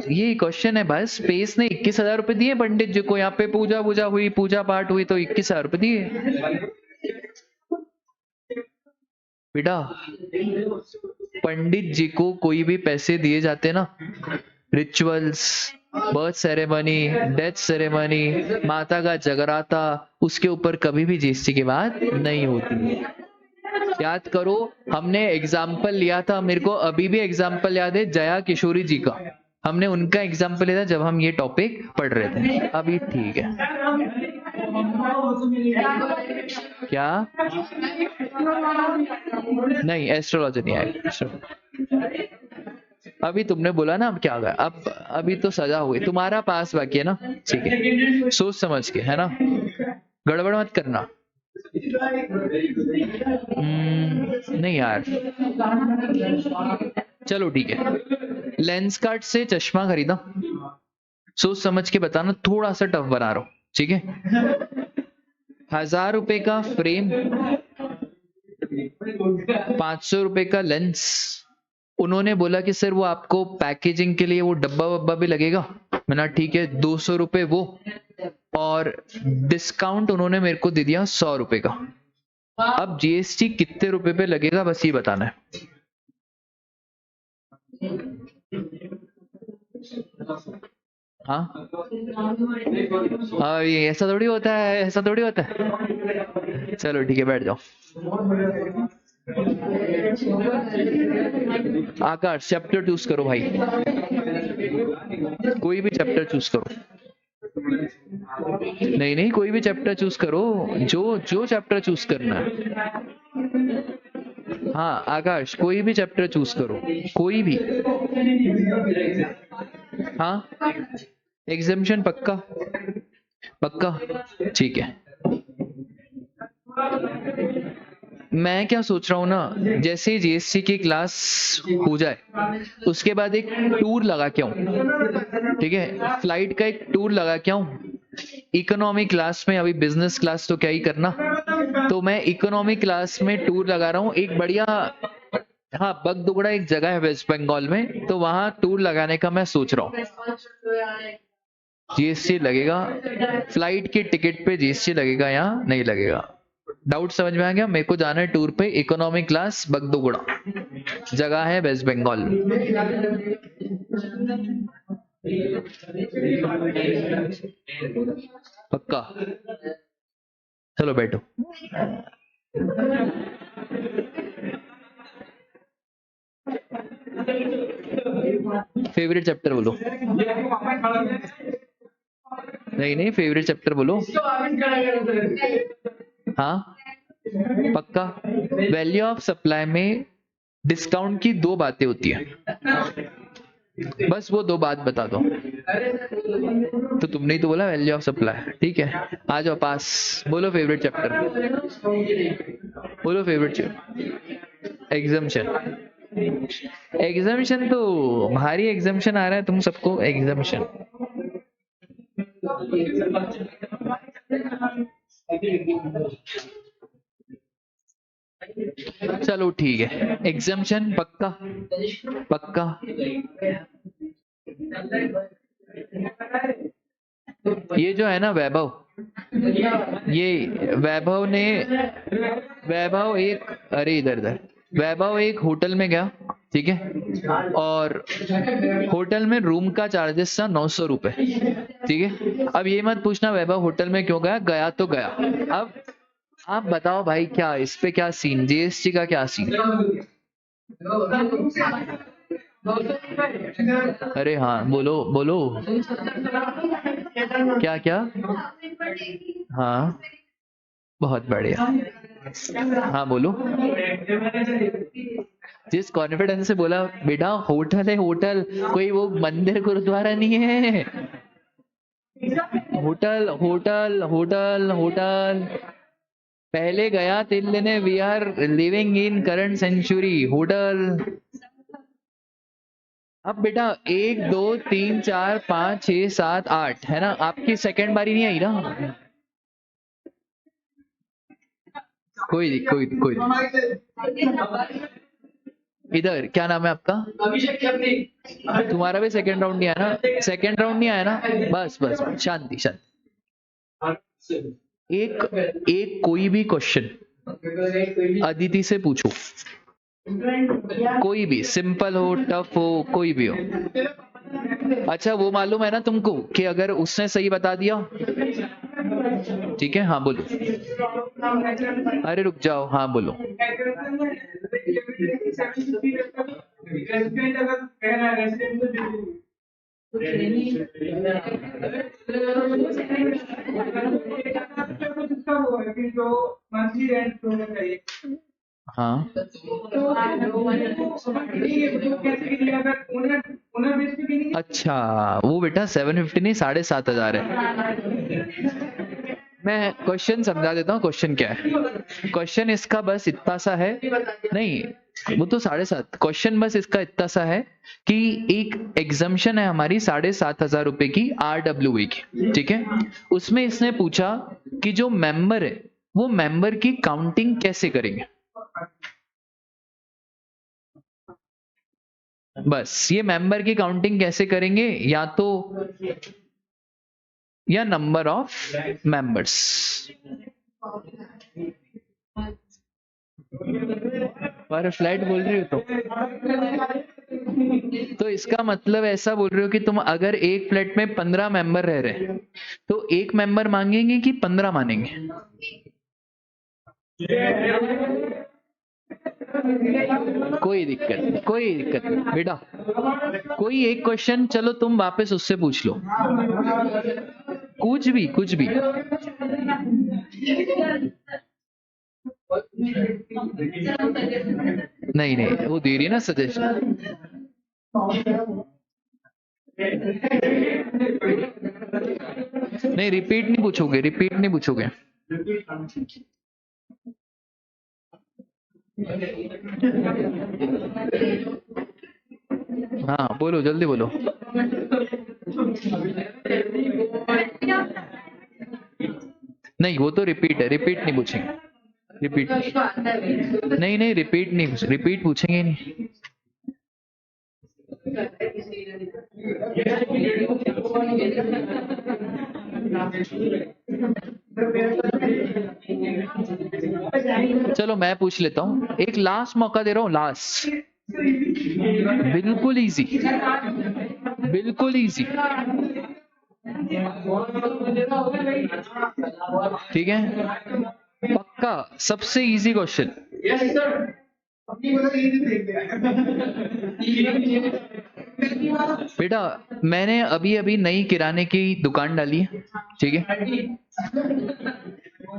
A: ये क्वेश्चन है बस। पेस ने 21,000 रुपए दिए पंडित जी को, यहाँ पे पूजा वूजा हुई, पूजा पाठ हुई, तो 21,000 रुपए दिए बेटा। पंडित जी को कोई भी पैसे दिए जाते ना, rituals, birth ceremony, death ceremony, माता का जगराता, उसके ऊपर कभी भी जीएसटी की बात नहीं होती। याद करो, हमने एग्जाम्पल लिया था, मेरे को अभी भी एग्जाम्पल याद है जया किशोरी जी का। हमने उनका एग्जाम्पल लिया था जब हम ये टॉपिक पढ़ रहे थे। अभी ठीक है क्या? नहीं, एस्ट्रोलॉजी नहीं आएगी। अभी तुमने बोला ना, अब क्या होगा? अब अभी तो सजा हुई, तुम्हारा पास बाकी है ना, ठीक है, सोच समझ के, है ना, गड़बड़ मत करना। नहीं यार, चलो ठीक है। लेंस कार्ट से चश्मा खरीदा, सोच समझ के बताना, थोड़ा सा टफ बना रहा हूं, ठीक है। 1,000 रुपए का फ्रेम, 500 रुपए का लेंस। उन्होंने बोला कि सर वो आपको पैकेजिंग के लिए वो डब्बा वब्बा भी लगेगा। मैंने ठीक है, 200 रुपए वो, और डिस्काउंट उन्होंने मेरे को दे दिया 100 रुपए का। अब जीएसटी कितने रुपए पे लगेगा, बस ये बताना है। हाँ हाँ, ये ऐसा थोड़ी होता है, ऐसा थोड़ी होता है। चलो ठीक है, बैठ जाओ। आकाश चैप्टर चूज करो भाई, कोई भी चैप्टर चूज करो। नहीं नहीं, कोई भी चैप्टर चूज करो, जो जो चैप्टर चूज करना है। हाँ आकाश, कोई भी चैप्टर चूज करो, कोई भी। हाँ, एग्जामिशन पक्का? पक्का, ठीक है। मैं क्या सोच रहा हूँ ना, जैसे ही जीएसटी की क्लास हो जाए उसके बाद एक टूर लगा के आऊं, ठीक है, फ्लाइट का एक टूर लगा के आऊं। इकोनॉमी क्लास में, अभी बिजनेस क्लास तो क्या ही करना, तो मैं इकोनॉमी क्लास में टूर लगा रहा हूँ एक बढ़िया। हाँ, बगडोगरा एक जगह है वेस्ट बंगाल में, तो वहां टूर लगाने का मैं सोच रहा हूँ। जीएसटी लगेगा, फ्लाइट की टिकट पे जीएसटी लगेगा या नहीं लगेगा? डाउट समझ में आ गया? मेरे को जाना है टूर पे, इकोनॉमी क्लास, बगडोगरा जगह है वेस्ट बंगाल में। पक्का? चलो बैठो। फेवरेट चैप्टर बोलो। नहीं नहीं, फेवरेट चैप्टर बोलो। हाँ पक्का। वैल्यू ऑफ सप्लाई में डिस्काउंट की दो बातें होती है, बस वो दो बात बता दो। तो तुमने ही तो बोला वैल्यू ऑफ सप्लाई, ठीक है, आ जाओ पास। बोलो फेवरेट चैप्टर, बोलो फेवरेट चैप्टर। एग्जाम्शन, एग्जाम्शन तो भारी एग्जाम्शन आ रहा है तुम सबको, एग्जाम्शन। चलो ठीक है, एग्जाम्शन पक्का? पक्का। ये जो है ना वैभव, ये वैभव एक, अरे इधर इधर, वैभव एक होटल में गया, ठीक है, और होटल में रूम का चार्जेस था 900 रुपए, ठीक है। अब ये मत पूछना वैभव होटल में क्यों गया, गया तो गया। अब आप बताओ भाई, क्या इस पे क्या सीन, जीएसटी का क्या सीन? अरे हाँ, बोलो बोलो। क्या क्या? हाँ, बहुत बढ़िया। हाँ बोलो। जिस कॉन्फिडेंस से बोला बेटा, होटल है होटल, कोई वो मंदिर गुरुद्वारा नहीं है। होटल होटल होटल होटल, पहले गया तिल लेने, we are living in current century, hotel. अब बेटा 1 2 3 4 5 6 7 8 है ना, आपकी सेकंड बारी नहीं आई ना? कोई कोई कोई। इधर क्या नाम है आपका? तुम्हारा भी सेकंड राउंड नहीं आया ना? सेकंड राउंड नहीं आया ना? बस बस, शांति शांति। एक एक कोई भी क्वेश्चन अदिति से पूछो, कोई भी, सिंपल हो टफ हो कोई भी हो। अच्छा वो मालूम है ना तुमको कि अगर उसने सही बता दिया, ठीक है, हाँ बोलो। अरे रुक जाओ, हाँ बोलो। हाँ अच्छा, वो बेटा 750 नहीं, 7,500 है। मैं क्वेश्चन समझा देता हूँ, क्वेश्चन क्या है। क्वेश्चन इसका बस इतना सा है, नहीं वो तो 7,500, क्वेश्चन बस इसका इतना सा है कि एक एग्जाम्शन है हमारी 7,500 रुपए की, RWA की, ठीक है। उसमें इसने पूछा कि जो मेंबर है वो मेंबर की काउंटिंग कैसे करेंगे, बस ये मेंबर की काउंटिंग कैसे करेंगे, या तो या नंबर ऑफ मेंबर्स। पर फ्लैट बोल रही हो तो इसका मतलब ऐसा बोल रहे हो कि तुम अगर एक फ्लैट में 15 मेंबर रह रहे हैं तो एक मेंबर मांगेंगे कि 15 मानेंगे? कोई दिक्कत नहीं, कोई दिक्कत नहीं बेटा। कोई एक क्वेश्चन चलो तुम वापस उससे पूछ लो, कुछ भी कुछ भी। नहीं नहीं, वो दे रही है ना सजेशन। नहीं, रिपीट नहीं पूछोगे, रिपीट नहीं पूछोगे। हाँ बोलो, जल्दी बोलो। नहीं, वो तो रिपीट है, रिपीट नहीं पूछेंगे। रिपीट नहीं नहीं, रिपीट नहीं, रिपीट पूछेंगे नहीं। चलो मैं पूछ लेता हूँ, एक लास्ट मौका दे रहा हूँ, लास्ट। बिल्कुल इजी, बिल्कुल इजी। ठीक है, पक्का सबसे इजी क्वेश्चन। बेटा मैंने अभी अभी नई किराने की दुकान डाली है, ठीक है।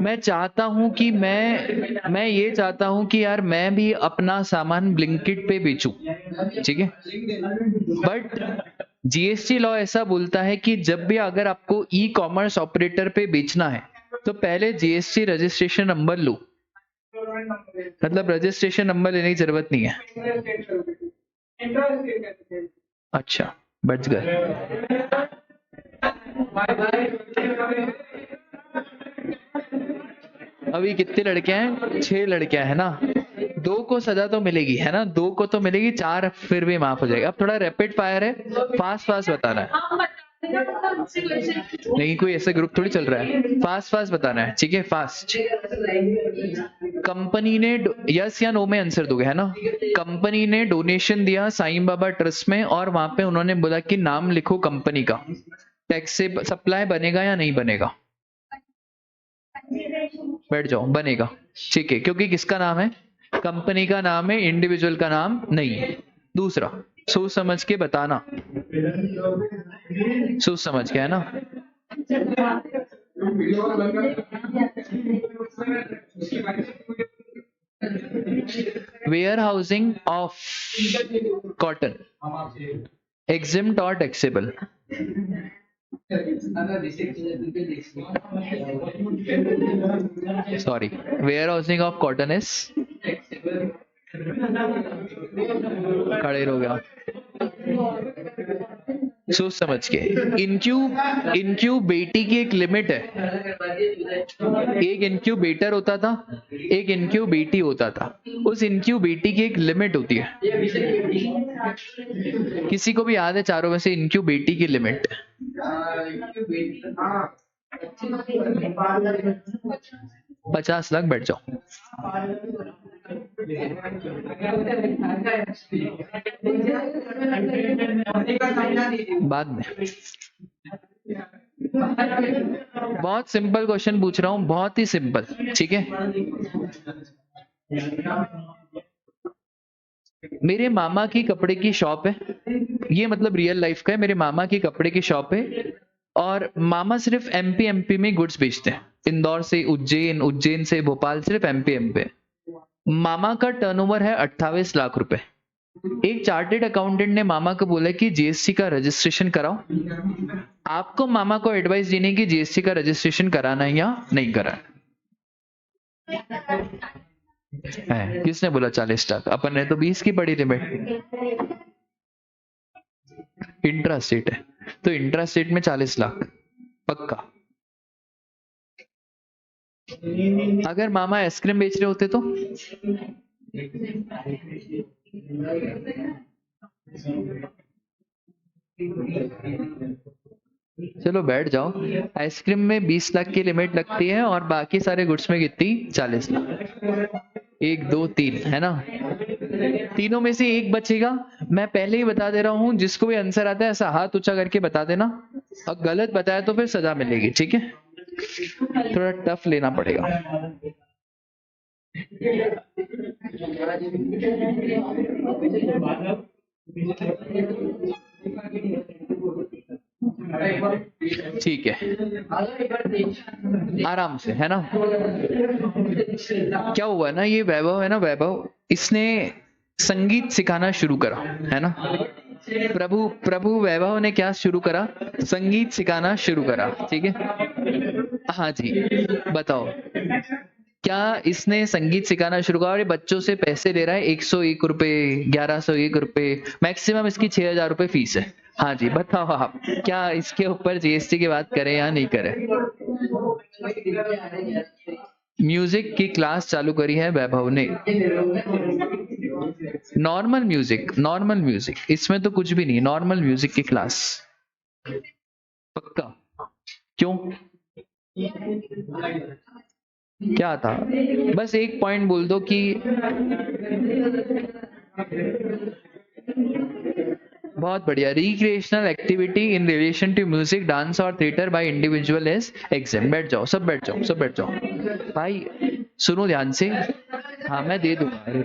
A: मैं चाहता हूं कि मैं ये चाहता हूं कि यार मैं भी अपना सामान ब्लिंकिट पे बेचूं, ठीक है। बट जीएसटी लॉ ऐसा बोलता है कि जब भी अगर आपको ई कॉमर्स ऑपरेटर पे बेचना है तो पहले जीएसटी रजिस्ट्रेशन नंबर लो। मतलब रजिस्ट्रेशन नंबर लेने की जरूरत नहीं है। अच्छा, बच गए। अभी कितने लड़के हैं? 6 लड़कियां है ना, 2 को सजा तो मिलेगी है ना, 2 को तो मिलेगी, 4 फिर भी माफ हो जाएगा। अब थोड़ा रैपिड फायर है, फास्ट फास्ट बताना है। नहीं, कोई ऐसा ग्रुप थोड़ी चल रहा है, फास्ट फास्ट बताना है, ठीक है, फास्ट। कंपनी ने यस या नो में आंसर दोगे है ना। कंपनी ने डोनेशन दिया साईं बाबा ट्रस्ट में और वहां पे उन्होंने बोला कि नाम लिखो कंपनी का, टैक्स से सप्लाई बनेगा या नहीं बनेगा? बैठ जाओ, बनेगा, ठीक है, क्योंकि किसका नाम है? कंपनी का नाम है, इंडिविजुअल का नाम नहीं है। दूसरा, सोच समझ के बताना, सोच समझ के है ना। Warehousing of cotton, exempt or taxable? Sorry, warehousing of cotton is खड़े हो गया। सोच समझ के, इनक्यूबेटी की एक लिमिट है। एक इनक्यूबेटर होता था, एक इनक्यूबेटी होता था, उस इनक्यूबेटी की एक लिमिट होती है। किसी को भी याद है चारों में से इनक्यूबेटी की लिमिट? 50 लाख। बैठ जाओ। बाद में बहुत सिंपल क्वेश्चन पूछ रहा हूं, बहुत ही सिंपल, ठीक है। मेरे मामा की कपड़े की शॉप है, ये मतलब रियल लाइफ का है। मेरे मामा की कपड़े की शॉप है और मामा सिर्फ एमपी में गुड्स बेचते हैं, इंदौर से उज्जैन, उज्जैन से भोपाल, सिर्फ एमपी। मामा का टर्नओवर है 28 लाख रुपए। एक चार्टेड अकाउंटेंट ने मामा को बोला कि जीएसटी का रजिस्ट्रेशन कराओ। आपको मामा को एडवाइस देनी कि जीएसटी का रजिस्ट्रेशन कराना है या नहीं कराना है। किसने बोला 40 लाख? अपन ने तो 20 की पड़ी लिमिट। इंट्रा स्टेट है तो इंट्रा स्टेट में 40 लाख पक्का। अगर मामा आइसक्रीम बेच रहे होते तो चलो बैठ जाओ। आइसक्रीम में 20 लाख की लिमिट लगती है और बाकी सारे गुड्स में कितनी? 40 लाख। 1 2 3 है ना, तीनों में से एक बचेगा। मैं पहले ही बता दे रहा हूं, जिसको भी आंसर आता है ऐसा हाथ ऊंचा करके बता देना, और गलत बताया तो फिर सजा मिलेगी, ठीक है। थोड़ा टफ लेना पड़ेगा। ठीक है, आराम से, है ना। क्या हुआ ना, ये वैभव है ना, वैभव इसने संगीत सिखाना शुरू करा, है ना। प्रभु प्रभु वैभव ने क्या शुरू करा, संगीत सिखाना शुरू करा, ठीक है। हाँ जी, बताओ क्या इसने संगीत सिखाना शुरू करा और ये बच्चों से पैसे ले रहा है, 101 रुपए, 1101 रुपए, मैक्सिमम इसकी 6000 रुपए फीस है। हाँ जी, बताओ आप क्या इसके ऊपर जीएसटी की बात करें या नहीं करें। म्यूजिक की क्लास चालू करी है वैभव ने, नॉर्मल म्यूजिक, नॉर्मल म्यूजिक, इसमें तो कुछ भी नहीं, नॉर्मल म्यूजिक की क्लास। पक्का? क्यों, क्या था, बस एक पॉइंट बोल दो कि बहुत बढ़िया, रिक्रिएशनल एक्टिविटी इन रिलेशन टू म्यूजिक, डांस और theatre by individual is exempt. बैठ जाओ, सब बैठ जाओ, सब बैठ जाओ भाई, सुनो ध्यान से। हाँ मैं दे दूंगा, अरे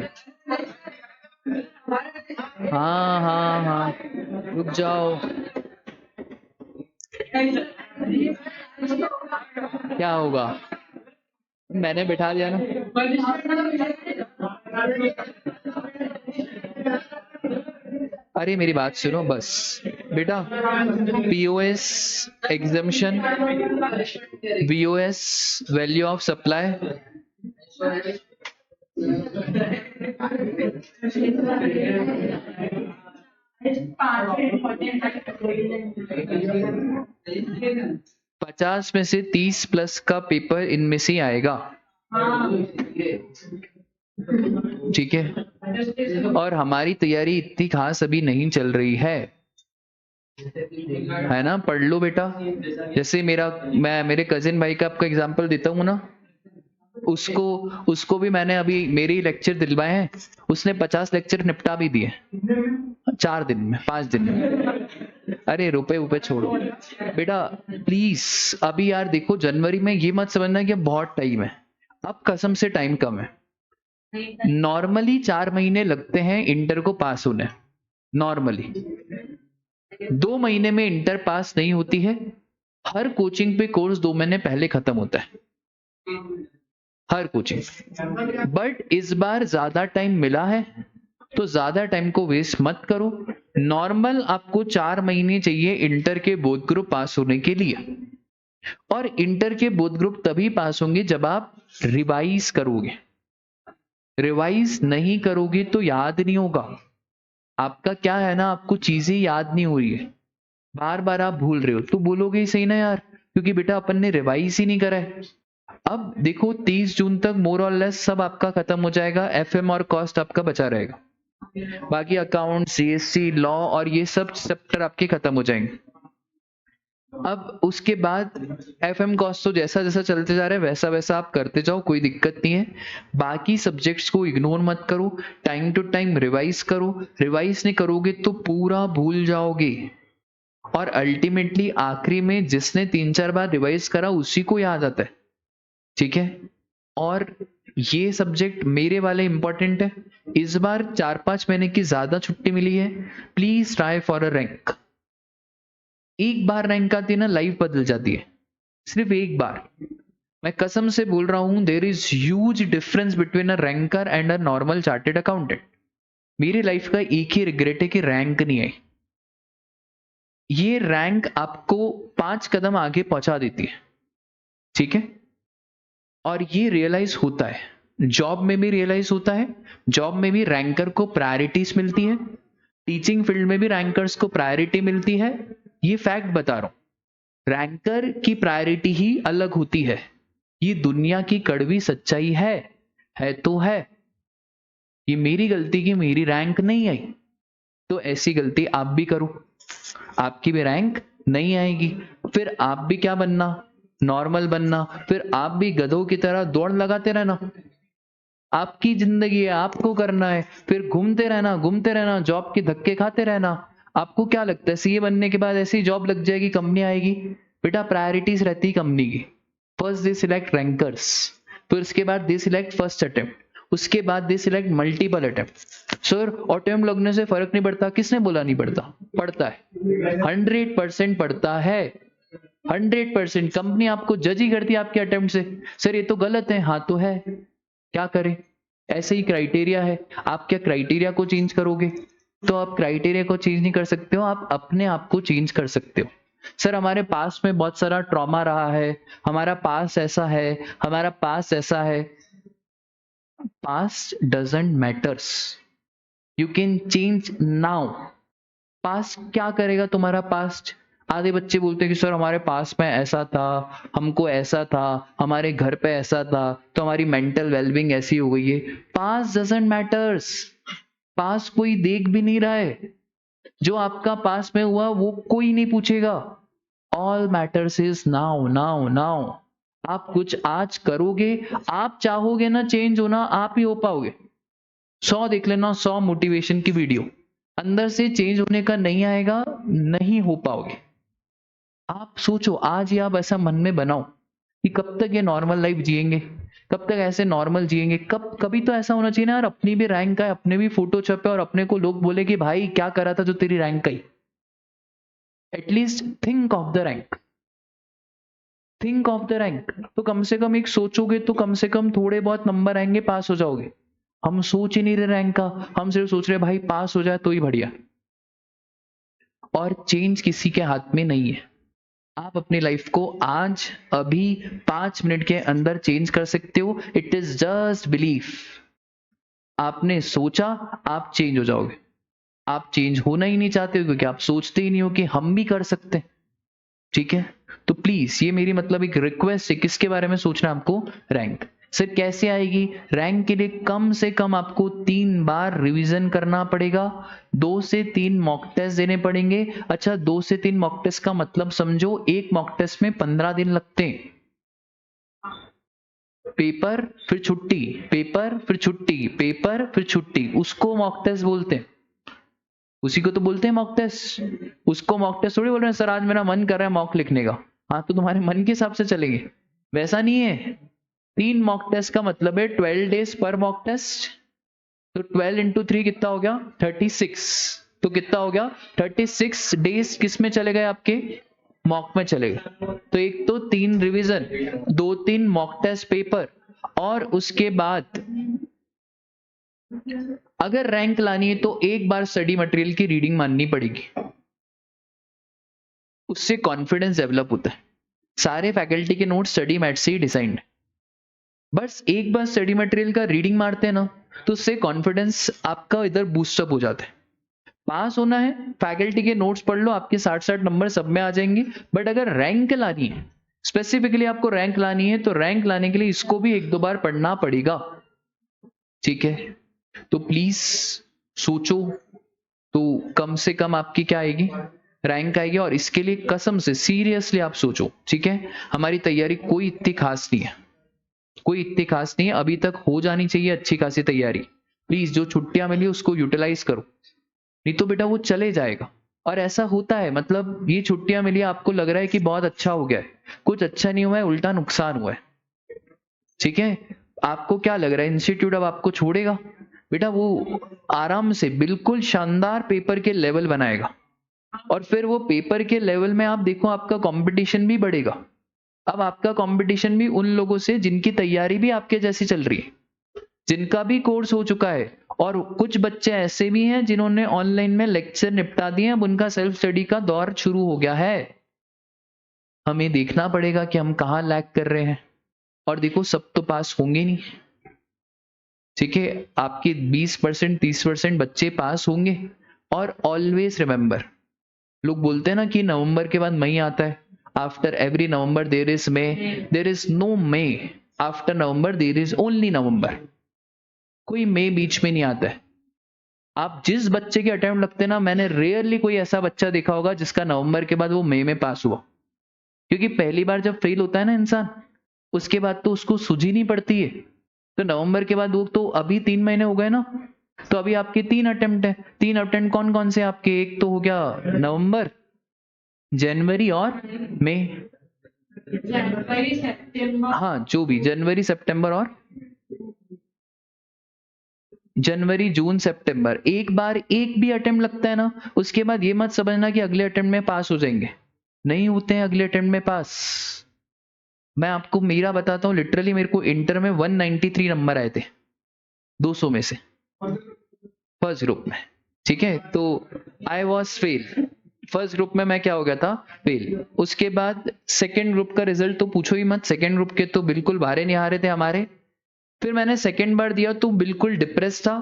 A: हाँ हाँ हाँ, रुक जाओ। क्या होगा, मैंने बिठा दिया ना। अरे मेरी बात सुनो बस बेटा, POS exemption, VOS value of supply, पचास में से 30 प्लस का पेपर इनमें से आएगा, ठीक है। और हमारी तैयारी इतनी खास अभी नहीं चल रही है ना, पढ़ लो बेटा। जैसे मैं मेरे कजिन भाई का आपका एग्जांपल देता हूँ ना, उसको उसको भी मैंने अभी मेरे ही लेक्चर दिलवाए हैं, उसने 50 लेक्चर निपटा भी दिए 4 दिन में, 5 दिन में। अरे रुपए उपे छोड़ो बेटा प्लीज, अभी यार देखो जनवरी में ये मत समझना कि बहुत टाइम है, अब कसम से टाइम कम है। नॉर्मली 4 महीने लगते हैं इंटर को पास होने, नॉर्मली 2 महीने में इंटर पास नहीं होती है। हर कोचिंग पे कोर्स 2 महीने पहले खत्म होता है, हर कोचिंग। बट इस बार ज्यादा टाइम मिला है तो ज्यादा टाइम को वेस्ट मत करो। नॉर्मल आपको 4 महीने चाहिए इंटर के बोथ ग्रुप पास होने के लिए, और इंटर के बोथ ग्रुप तभी पास होंगे जब आप रिवाइज करोगे। रिवाइज नहीं करोगे तो याद नहीं होगा। आपका क्या है ना, आपको चीजें याद नहीं हो रही है, बार बार आप भूल रहे हो, तो बोलोगे ही सही ना यार, क्योंकि बेटा अपन ने रिवाइज ही नहीं करा है। अब देखो 30 जून तक मोर और लेस सब आपका खत्म हो जाएगा, एफएम और कॉस्ट आपका बचा रहेगा, बाकी अकाउंट, सीएससी, लॉ और ये सब चैप्टर आपके खत्म हो जाएंगे। अब उसके बाद एफएम कॉस्ट तो जैसा जैसा चलते जा रहा है वैसा वैसा आप करते जाओ, कोई दिक्कत नहीं है। बाकी सब्जेक्ट्स को इग्नोर मत करो, टाइम टू टाइम रिवाइज करो। रिवाइज नहीं करोगे तो पूरा भूल जाओगे, और अल्टीमेटली आखिरी में जिसने 3-4 बार रिवाइज करा उसी को याद आता है, ठीक है। और ये सब्जेक्ट मेरे वाले इंपॉर्टेंट है। इस बार 4-5 महीने की ज्यादा छुट्टी मिली है, please try for a rank. एक बार रैंक आती है ना, लाइफ बदल जाती है, सिर्फ एक बार। मैं कसम से बोल रहा हूं, there is huge difference between a ranker and a normal chartered accountant. मेरी लाइफ का एक ही रिग्रेट है कि रैंक नहीं आई। ये रैंक आपको 5 कदम आगे पहुंचा देती है, ठीक है। और ये रियलाइज होता है, जॉब में भी रियलाइज होता है। जॉब में भी रैंकर को प्रायोरिटीज मिलती है, टीचिंग फील्ड में भी रैंकर्स को प्रायोरिटी मिलती है। ये फैक्ट बता रहा हूं, रैंकर की प्रायोरिटी ही अलग होती है। ये दुनिया की कड़वी सच्चाई है तो है। ये मेरी गलती की मेरी रैंक नहीं आई, तो ऐसी गलती आप भी करो, आपकी भी रैंक नहीं आएगी। फिर आप भी क्या बनना, नॉर्मल बनना। फिर आप भी गधों की तरह दौड़ लगाते रहना, आपकी जिंदगी है, आपको करना है। फिर घूमते रहना, जॉब के धक्के खाते रहना। आपको क्या लगता है सीए बनने के बाद ऐसी जॉब लग जाएगी, कंपनी आएगी? बेटा प्रायोरिटीज रहती है कंपनी की। फर्स्ट दे सिलेक्ट रैंकर्स, फिर उसके बाद दे सिलेक्ट फर्स्ट अटेम्प्ट, उसके बाद they select multiple attempt. Sir attempt लगने से फर्क नहीं पड़ता, किसने बोला नहीं पड़ता? पड़ता है, 100% पड़ता है, 100%। कंपनी आपको जज ही करती है आपके अटेम्प्ट से। सर ये तो गलत है, हाँ तो है, क्या करें? ऐसे ही क्राइटेरिया है। आप क्या क्राइटेरिया को चेंज करोगे? तो आप क्राइटेरिया को चेंज नहीं कर सकते हो, आप अपने आप को चेंज कर सकते हो। सर हमारे पास में बहुत सारा ट्रॉमा रहा है, हमारा पास ऐसा है, हमारा पास ऐसा है। Past doesn't matters, you can change now. Past क्या करेगा तुम्हारा पास्ट? आधे बच्चे बोलते हैं कि सर हमारे पास में ऐसा था, हमको ऐसा था, हमारे घर पे ऐसा था, तो हमारी मेंटल वेलबींग ऐसी हो गई है। पास्ट डजंट मैटर्स, पास कोई देख भी नहीं रहा है, जो आपका पास में हुआ वो कोई नहीं पूछेगा। All matters is now now now. आप कुछ आज करोगे, आप चाहोगे ना चेंज होना, आप ही हो पाओगे। 100 देख लेना, 100 मोटिवेशन की वीडियो, अंदर से चेंज होने का नहीं आएगा, नहीं हो पाओगे। आप सोचो आज ही, आप ऐसा मन में बनाओ कि कब तक ये नॉर्मल लाइफ जिएंगे, कब तक ऐसे नॉर्मल जिएंगे। कभी तो ऐसा होना चाहिए ना यार, अपनी भी रैंक आए, अपने भी फोटो छपे और अपने को लोग बोले कि भाई क्या करा था जो तेरी rank I. At least think of the rank, think of the rank. तो कम से कम एक सोचोगे तो कम से कम थोड़े बहुत नंबर आएंगे, पास हो जाओगे। हम सोच ही नहीं रहे रैंक का, हम सिर्फ सोच रहे भाई पास हो जाए तो ही बढ़िया। और चेंज किसी के हाथ में नहीं है। आप अपनी लाइफ को आज अभी 5 मिनट के अंदर चेंज कर सकते हो। It is just belief. आपने सोचा, आप चेंज हो जाओगे। आप चेंज होना ही नहीं चाहते हो क्योंकि आप सोचते ही नहीं हो कि हम भी कर सकते हैं। ठीक है, तो प्लीज ये मेरी मतलब एक रिक्वेस्ट है। किसके बारे में सोचना है आपको? रैंक। सर कैसे आएगी रैंक? के लिए कम से कम आपको 3 बार रिवीजन करना पड़ेगा, 2 से 3 मॉक टेस्ट देने पड़ेंगे। अच्छा 2 से 3 मॉक टेस्ट का मतलब समझो, एक मॉक टेस्ट में 15 दिन लगते हैं। पेपर फिर छुट्टी, पेपर फिर छुट्टी, पेपर फिर छुट्टी, उसको मॉक टेस्ट बोलते हैं। उसी को तो बोलते हैं मॉक टेस्ट। उसको मॉक टेस्ट थोड़ी बोल रहे हैं सर आज मेरा मन कर रहा है मॉक लिखने का। हाँ तो तुम्हारे मन के हिसाब से चलेंगे, वैसा नहीं है। 3 मॉक टेस्ट का मतलब है 12 डेज पर मॉक टेस्ट। तो 12 इंटू 3 कितना हो गया? 36। तो कितना हो गया? 36 डेज किस में चले गए आपके? मॉक में चले गए। तो एक तो 3 रिवीजन, 2-3 मॉक टेस्ट पेपर, और उसके बाद अगर रैंक लानी है तो एक बार स्टडी मटेरियल की रीडिंग माननी पड़ेगी। उससे कॉन्फिडेंस डेवलप होता है। सारे फैकल्टी के नोट स्टडी मैट से ही डिजाइंड है। बस एक बार स्टडी मटेरियल का रीडिंग मारते हैं ना, तो उससे कॉन्फिडेंस आपका इधर बूस्टअप हो जाता है। पास होना है, फैकल्टी के नोट्स पढ़ लो, आपके 60 नंबर सब में आ जाएंगे। बट अगर रैंक लानी है, स्पेसिफिकली आपको रैंक लानी है, तो रैंक लाने के लिए इसको भी 1-2 बार पढ़ना पड़ेगा। ठीक है, तो प्लीज सोचो। तो कम से कम आपकी क्या आएगी? रैंक आएगी। और इसके लिए कसम से सीरियसली आप सोचो। ठीक है, हमारी तैयारी कोई इतनी खास नहीं है, कोई इतनी खास नहीं है। अभी तक हो जानी चाहिए अच्छी खासी तैयारी। प्लीज जो छुट्टियां मिली उसको यूटिलाइज करो, नहीं तो बेटा वो चले जाएगा। और ऐसा होता है, मतलब ये छुट्टियां मिली, आपको लग रहा है कि बहुत अच्छा हो गया है, कुछ अच्छा नहीं हुआ है, उल्टा नुकसान हुआ है। ठीक है, आपको क्या लग रहा है इंस्टीट्यूट अब आपको छोड़ेगा? बेटा वो आराम से बिल्कुल शानदार पेपर के लेवल बनाएगा। और फिर वो पेपर के लेवल में आप देखो, आपका कंपटीशन भी बढ़ेगा। अब आपका कंपटीशन भी उन लोगों से जिनकी तैयारी भी आपके जैसी चल रही है, जिनका भी कोर्स हो चुका है। और कुछ बच्चे ऐसे भी हैं जिन्होंने ऑनलाइन में लेक्चर निपटा दिए, अब उनका सेल्फ स्टडी का दौर शुरू हो गया है। हमें देखना पड़ेगा कि हम कहाँ लैग कर रहे हैं। और देखो सब तो पास होंगे नहीं। ठीक है, आपके 20% 30% बच्चे पास होंगे। और ऑलवेज रिमेंबर, लोग बोलते हैं ना कि नवंबर के बाद मई आता है। After every November there is May, there is no May. After November there is only November. कोई मई बीच में नहीं आता है। आप जिस बच्चे के अटेम्प्ट लगते हैं ना, मैंने रेयरली कोई ऐसा बच्चा देखा होगा जिसका नवंबर के बाद वो मई में पास हुआ। क्योंकि पहली बार जब फेल होता है ना इंसान, उसके बाद तो उसको सूझी नहीं पड़ती है। तो नवंबर के बाद वो तो अभी 3 महीने हो गए ना, तो अभी आपके 3 अटेम्प्ट है। 3 अटेम्प्ट कौन कौन से आपके? एक तो हो गया नवंबर, जनवरी और मई।
B: जनवरी सितंबर,
A: हाँ जो भी, जनवरी सितंबर और जनवरी जून सितंबर, एक बार एक भी अटेम्प्ट लगता है ना, उसके बाद ये मत समझना कि अगले अटेम्प्ट में पास हो जाएंगे, नहीं होते हैं अगले अटेम्प्ट में पास। मैं आपको मेरा बताता हूँ, लिटरली मेरे को इंटर में 193 नंबर आए थे 200 में से, फर्स्ट ग्रुप में। ठीक है, तो I was fail. First group में मैं क्या हो गया था, फेल। उसके बाद सेकेंड ग्रुप का रिजल्ट तो पूछो ही मत, सेकेंड ग्रुप के तो बिल्कुल बाहर नहीं आ रहे थे हमारे। फिर मैंने सेकेंड बार दिया तो बिल्कुल डिप्रेस था,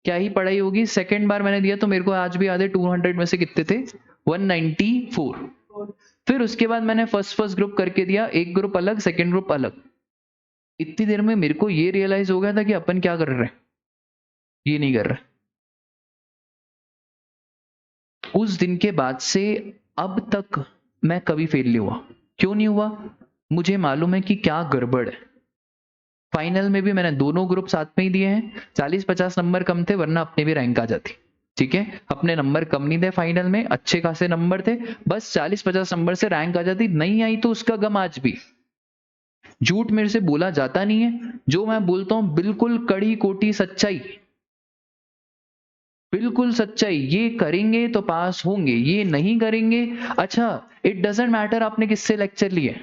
A: क्या ही पढ़ाई होगी। सेकेंड बार मैंने दिया तो मेरे को आज भी याद है 200 में से कितने थे, 194। फिर उसके बाद मैंने फर्स्ट ग्रुप करके दिया, एक ग्रुप अलग सेकेंड ग्रुप अलग। इतनी देर में मेरे को ये रियलाइज हो गया था कि अपन क्या कर रहे हैं, ये नहीं कर रहे। उस दिन के बाद से अब तक मैं कभी फेल नहीं हुआ। क्यों नहीं हुआ, मुझे मालूम है कि क्या गड़बड़ है। फाइनल में भी मैंने दोनों ग्रुप साथ में ही दिए हैं, 40-50 नंबर कम थे, वरना अपने भी रैंक आ जाती। ठीक है, अपने नंबर कम नहीं थे, फाइनल में अच्छे खासे नंबर थे, बस 40-50 नंबर से रैंक आ जाती। नहीं आई तो उसका गम आज भी। झूठ मेरे से बोला जाता नहीं है, जो मैं बोलता हूं बिल्कुल कड़ी कोटी सच्चाई, बिल्कुल सच्चाई। ये करेंगे तो पास होंगे, ये नहीं करेंगे। अच्छा, इट डजेंट मैटर आपने किससे लेक्चर लिए,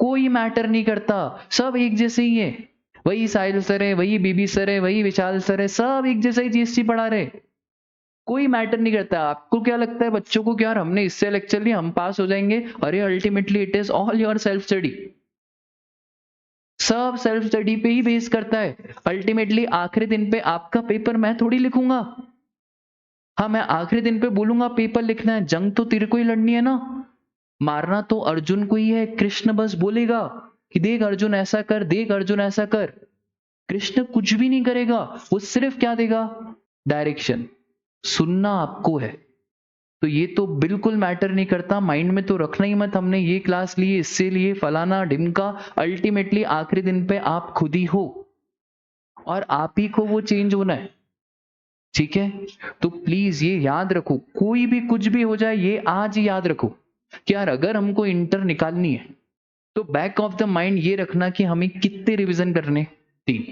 A: कोई मैटर नहीं करता, सब एक जैसे ही है। वही साहिल सर है, वही बीबी सर है, वही विशाल सर है, सब एक जैसा ही जीएसटी पढ़ा रहे, कोई मैटर नहीं करता। आपको क्या लगता है बच्चों को, क्या यार हमने इससे लेक्चर लिया हम पास हो जाएंगे? अरे ultimately it is all your self study, सब सेल्फ स्टडी पे ही बेस करता है। अल्टीमेटली आखिरी दिन पे आपका पेपर मैं थोड़ी लिखूंगा। हाँ, मैं आखिरी दिन पे बोलूंगा पेपर लिखना है, जंग तो तेरे को ही लड़नी है ना, मारना तो अर्जुन को ही है। कृष्ण बस बोलेगा कि देख अर्जुन ऐसा कर, देख अर्जुन ऐसा कर। कृष्ण कुछ भी नहीं करेगा, वो सिर्फ क्या देगा, डायरेक्शन। सुनना आपको है, तो ये तो बिल्कुल मैटर नहीं करता, माइंड में तो रखना ही मत हमने ये क्लास ली इससे लिए फलाना ढिमका। अल्टीमेटली आखिरी दिन पे आप खुद ही हो, और आप ही को वो चेंज होना है। ठीक है, तो प्लीज ये याद रखो, कोई भी कुछ भी हो जाए, ये आज ही याद रखो कि यार अगर हमको इंटर निकालनी है तो बैक ऑफ द माइंड ये रखना कि हमें कितने रिवीजन करने, 3,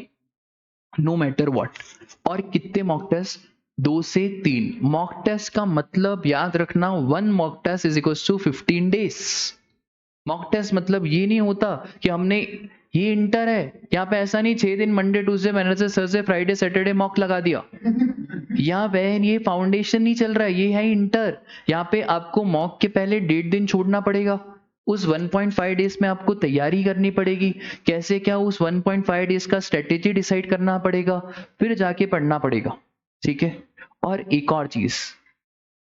A: नो मैटर व्हाट। और कितने मॉक टेस्ट, 2 से 3 मॉक टेस्ट का मतलब याद रखना, 1 mock test is equal to 15 days. Mock test मतलब ये नहीं होता कि हमने, ये इंटर है यहाँ पे ऐसा नहीं 6 दिन Monday Tuesday Wednesday Thursday Friday Saturday mock लगा दिया। यहाँ बहन ये फाउंडेशन नहीं चल रहा है, ये है इंटर। यहाँ पे आपको मॉक के पहले 1.5 दिन छोड़ना पड़ेगा, उस 1.5 डेज में आपको तैयारी करनी पड़ेगी। कैसे क्या, उस 1.5 डेज का स्ट्रेटेजी डिसाइड करना पड़ेगा, फिर जाके पढ़ना पड़ेगा। ठीक है, और एक और चीज,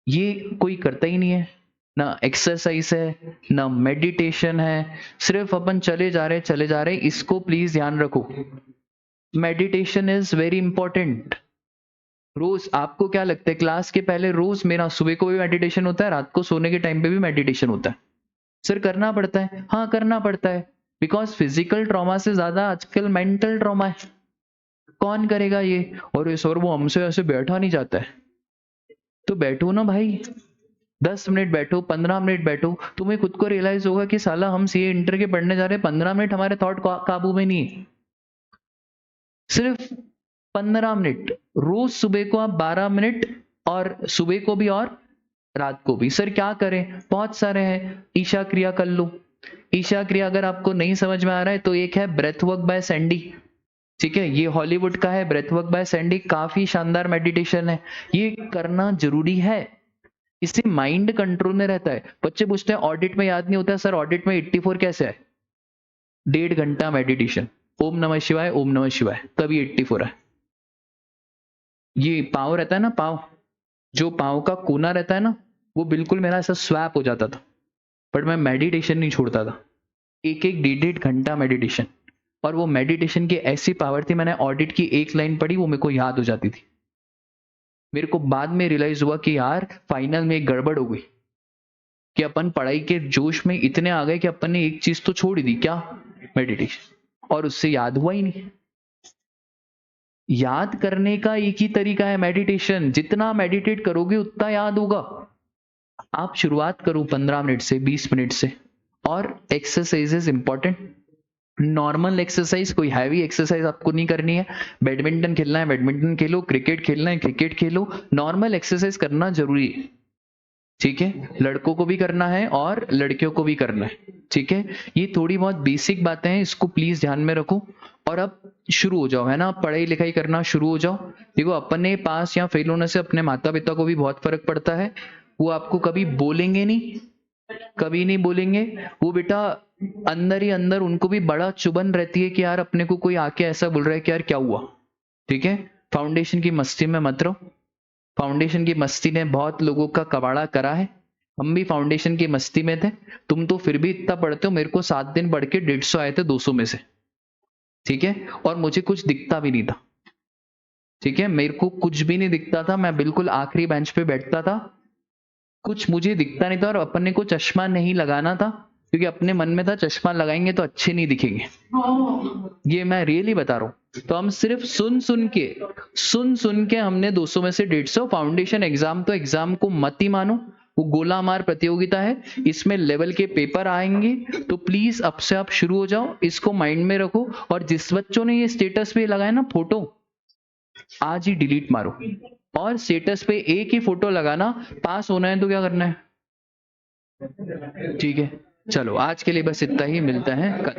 A: ये कोई करता ही नहीं है, ना एक्सरसाइज है ना मेडिटेशन है, सिर्फ अपन चले जा रहे। इसको प्लीज ध्यान रखो, मेडिटेशन इज वेरी इंपॉर्टेंट। रोज आपको क्या लगता है, क्लास के पहले रोज मेरा सुबह को भी मेडिटेशन होता है, रात को सोने के टाइम पे भी मेडिटेशन होता है। सर करना पड़ता है, हाँ करना पड़ता है, बिकॉज फिजिकल ट्रॉमा से ज्यादा आजकल मेंटल ट्रॉमा है। कौन करेगा ये, और ये सर वो हमसे ऐसे बैठा नहीं जाता है, तो बैठो ना भाई, 10 मिनट बैठो, 15 मिनट बैठो, तुम्हें खुद को रियलाइज होगा कि साला हम सीए इंटर के पढ़ने जा रहे हैं, 15 मिनट हमारे थॉट काबू में नहीं है, सिर्फ 15 मिनट। रोज सुबह को आप 12 मिनट, और सुबह को भी और रात को भी। सर क्या करें, बहुत सारे हैं, ईशा क्रिया कर लो। ईशा क्रिया अगर आपको नहीं समझ में आ रहा है तो एक है ब्रेथ वर्क बाय सैंडी। ठीक है, ये हॉलीवुड का है, ब्रेथ वर्क बाय सैंडी, काफी शानदार मेडिटेशन है, ये करना जरूरी है। इससे माइंड कंट्रोल में रहता है। बच्चे पूछते हैं ऑडिट में याद नहीं होता, सर ऑडिट में 84 कैसे है, 1.5 घंटा मेडिटेशन, ओम नमः शिवाय ओम नमः शिवाय, तभी 84 है। ये पाँव रहता है ना, पाँव, जो पाँव का कोना रहता है ना, वो बिल्कुल मेरा ऐसा स्वैप हो जाता था, बट मैं मेडिटेशन नहीं छोड़ता था, एक एक 1.5 घंटा मेडिटेशन। और वो मेडिटेशन की ऐसी पावर थी, मैंने ऑडिट की एक लाइन पढ़ी, वो मेरे को याद हो जाती थी। मेरे को बाद में रियलाइज हुआ कि यार फाइनल में एक गड़बड़ हो गई, कि अपन पढ़ाई के जोश में इतने आ गए कि अपन ने एक चीज तो छोड़ ही दी, क्या, मेडिटेशन, और उससे याद हुआ ही नहीं। याद करने का एक ही तरीका है मेडिटेशन, जितना मेडिटेट करोगे उतना याद होगा। आप शुरुआत करो 15 मिनट से, 20 मिनट से, और एक्सरसाइजेज इंपॉर्टेंट। नॉर्मल एक्सरसाइज, कोई हैवी एक्सरसाइज आपको नहीं करनी है। बैडमिंटन खेलना है बैडमिंटन खेलो, क्रिकेट खेलना है क्रिकेट खेलो, नॉर्मल एक्सरसाइज करना जरूरी है, ठीक है। लड़कों को भी करना है और लड़कियों को भी करना है, ठीक है। ये थोड़ी बहुत बेसिक बातें हैं, इसको प्लीज ध्यान में रखो। और अब शुरू हो जाओ, है ना, पढ़ाई लिखाई करना शुरू हो जाओ। देखो अपने पास या फेल होने से अपने माता पिता को भी बहुत फर्क पड़ता है। वो आपको कभी बोलेंगे नहीं, कभी नहीं बोलेंगे। वो बेटा अंदर ही अंदर उनको भी बड़ा चुभन रहती है कि यार अपने को कोई आके ऐसा बोल रहा है कि यार क्या हुआ, ठीक है। फाउंडेशन की मस्ती में मत रहो। फाउंडेशन की मस्ती ने बहुत लोगों का कबाड़ा करा है। हम भी फाउंडेशन की मस्ती में थे। तुम तो फिर भी इतना पढ़ते हो, मेरे को 7 दिन पढ़ के 150 आए थे 200 में से, ठीक है। और मुझे कुछ दिखता भी नहीं था, ठीक है। मेरे को कुछ भी नहीं दिखता था, मैं बिल्कुल आखिरी बेंच पे बैठता था, कुछ मुझे दिखता नहीं था। और अपने को चश्मा नहीं लगाना था, क्योंकि अपने मन में था चश्मा लगाएंगे तो अच्छे नहीं दिखेंगे। ये मैं रियली बता रहा हूँ। तो हम सिर्फ सुन सुन के हमने 200 में से 150। फाउंडेशन एग्जाम तो एग्जाम को मत ही मानो, वो गोला मार प्रतियोगिता है। इसमें लेवल के पेपर आएंगे, तो प्लीज अब से आप शुरू हो जाओ, इसको माइंड में रखो। और जिस बच्चों ने ये स्टेटस पे लगाया ना फोटो, आज ही डिलीट मारो। और स्टेटस पे एक ही फोटो लगाना, पास होना है तो क्या करना है, ठीक है। चलो आज के लिए बस इतना ही, मिलता है कल।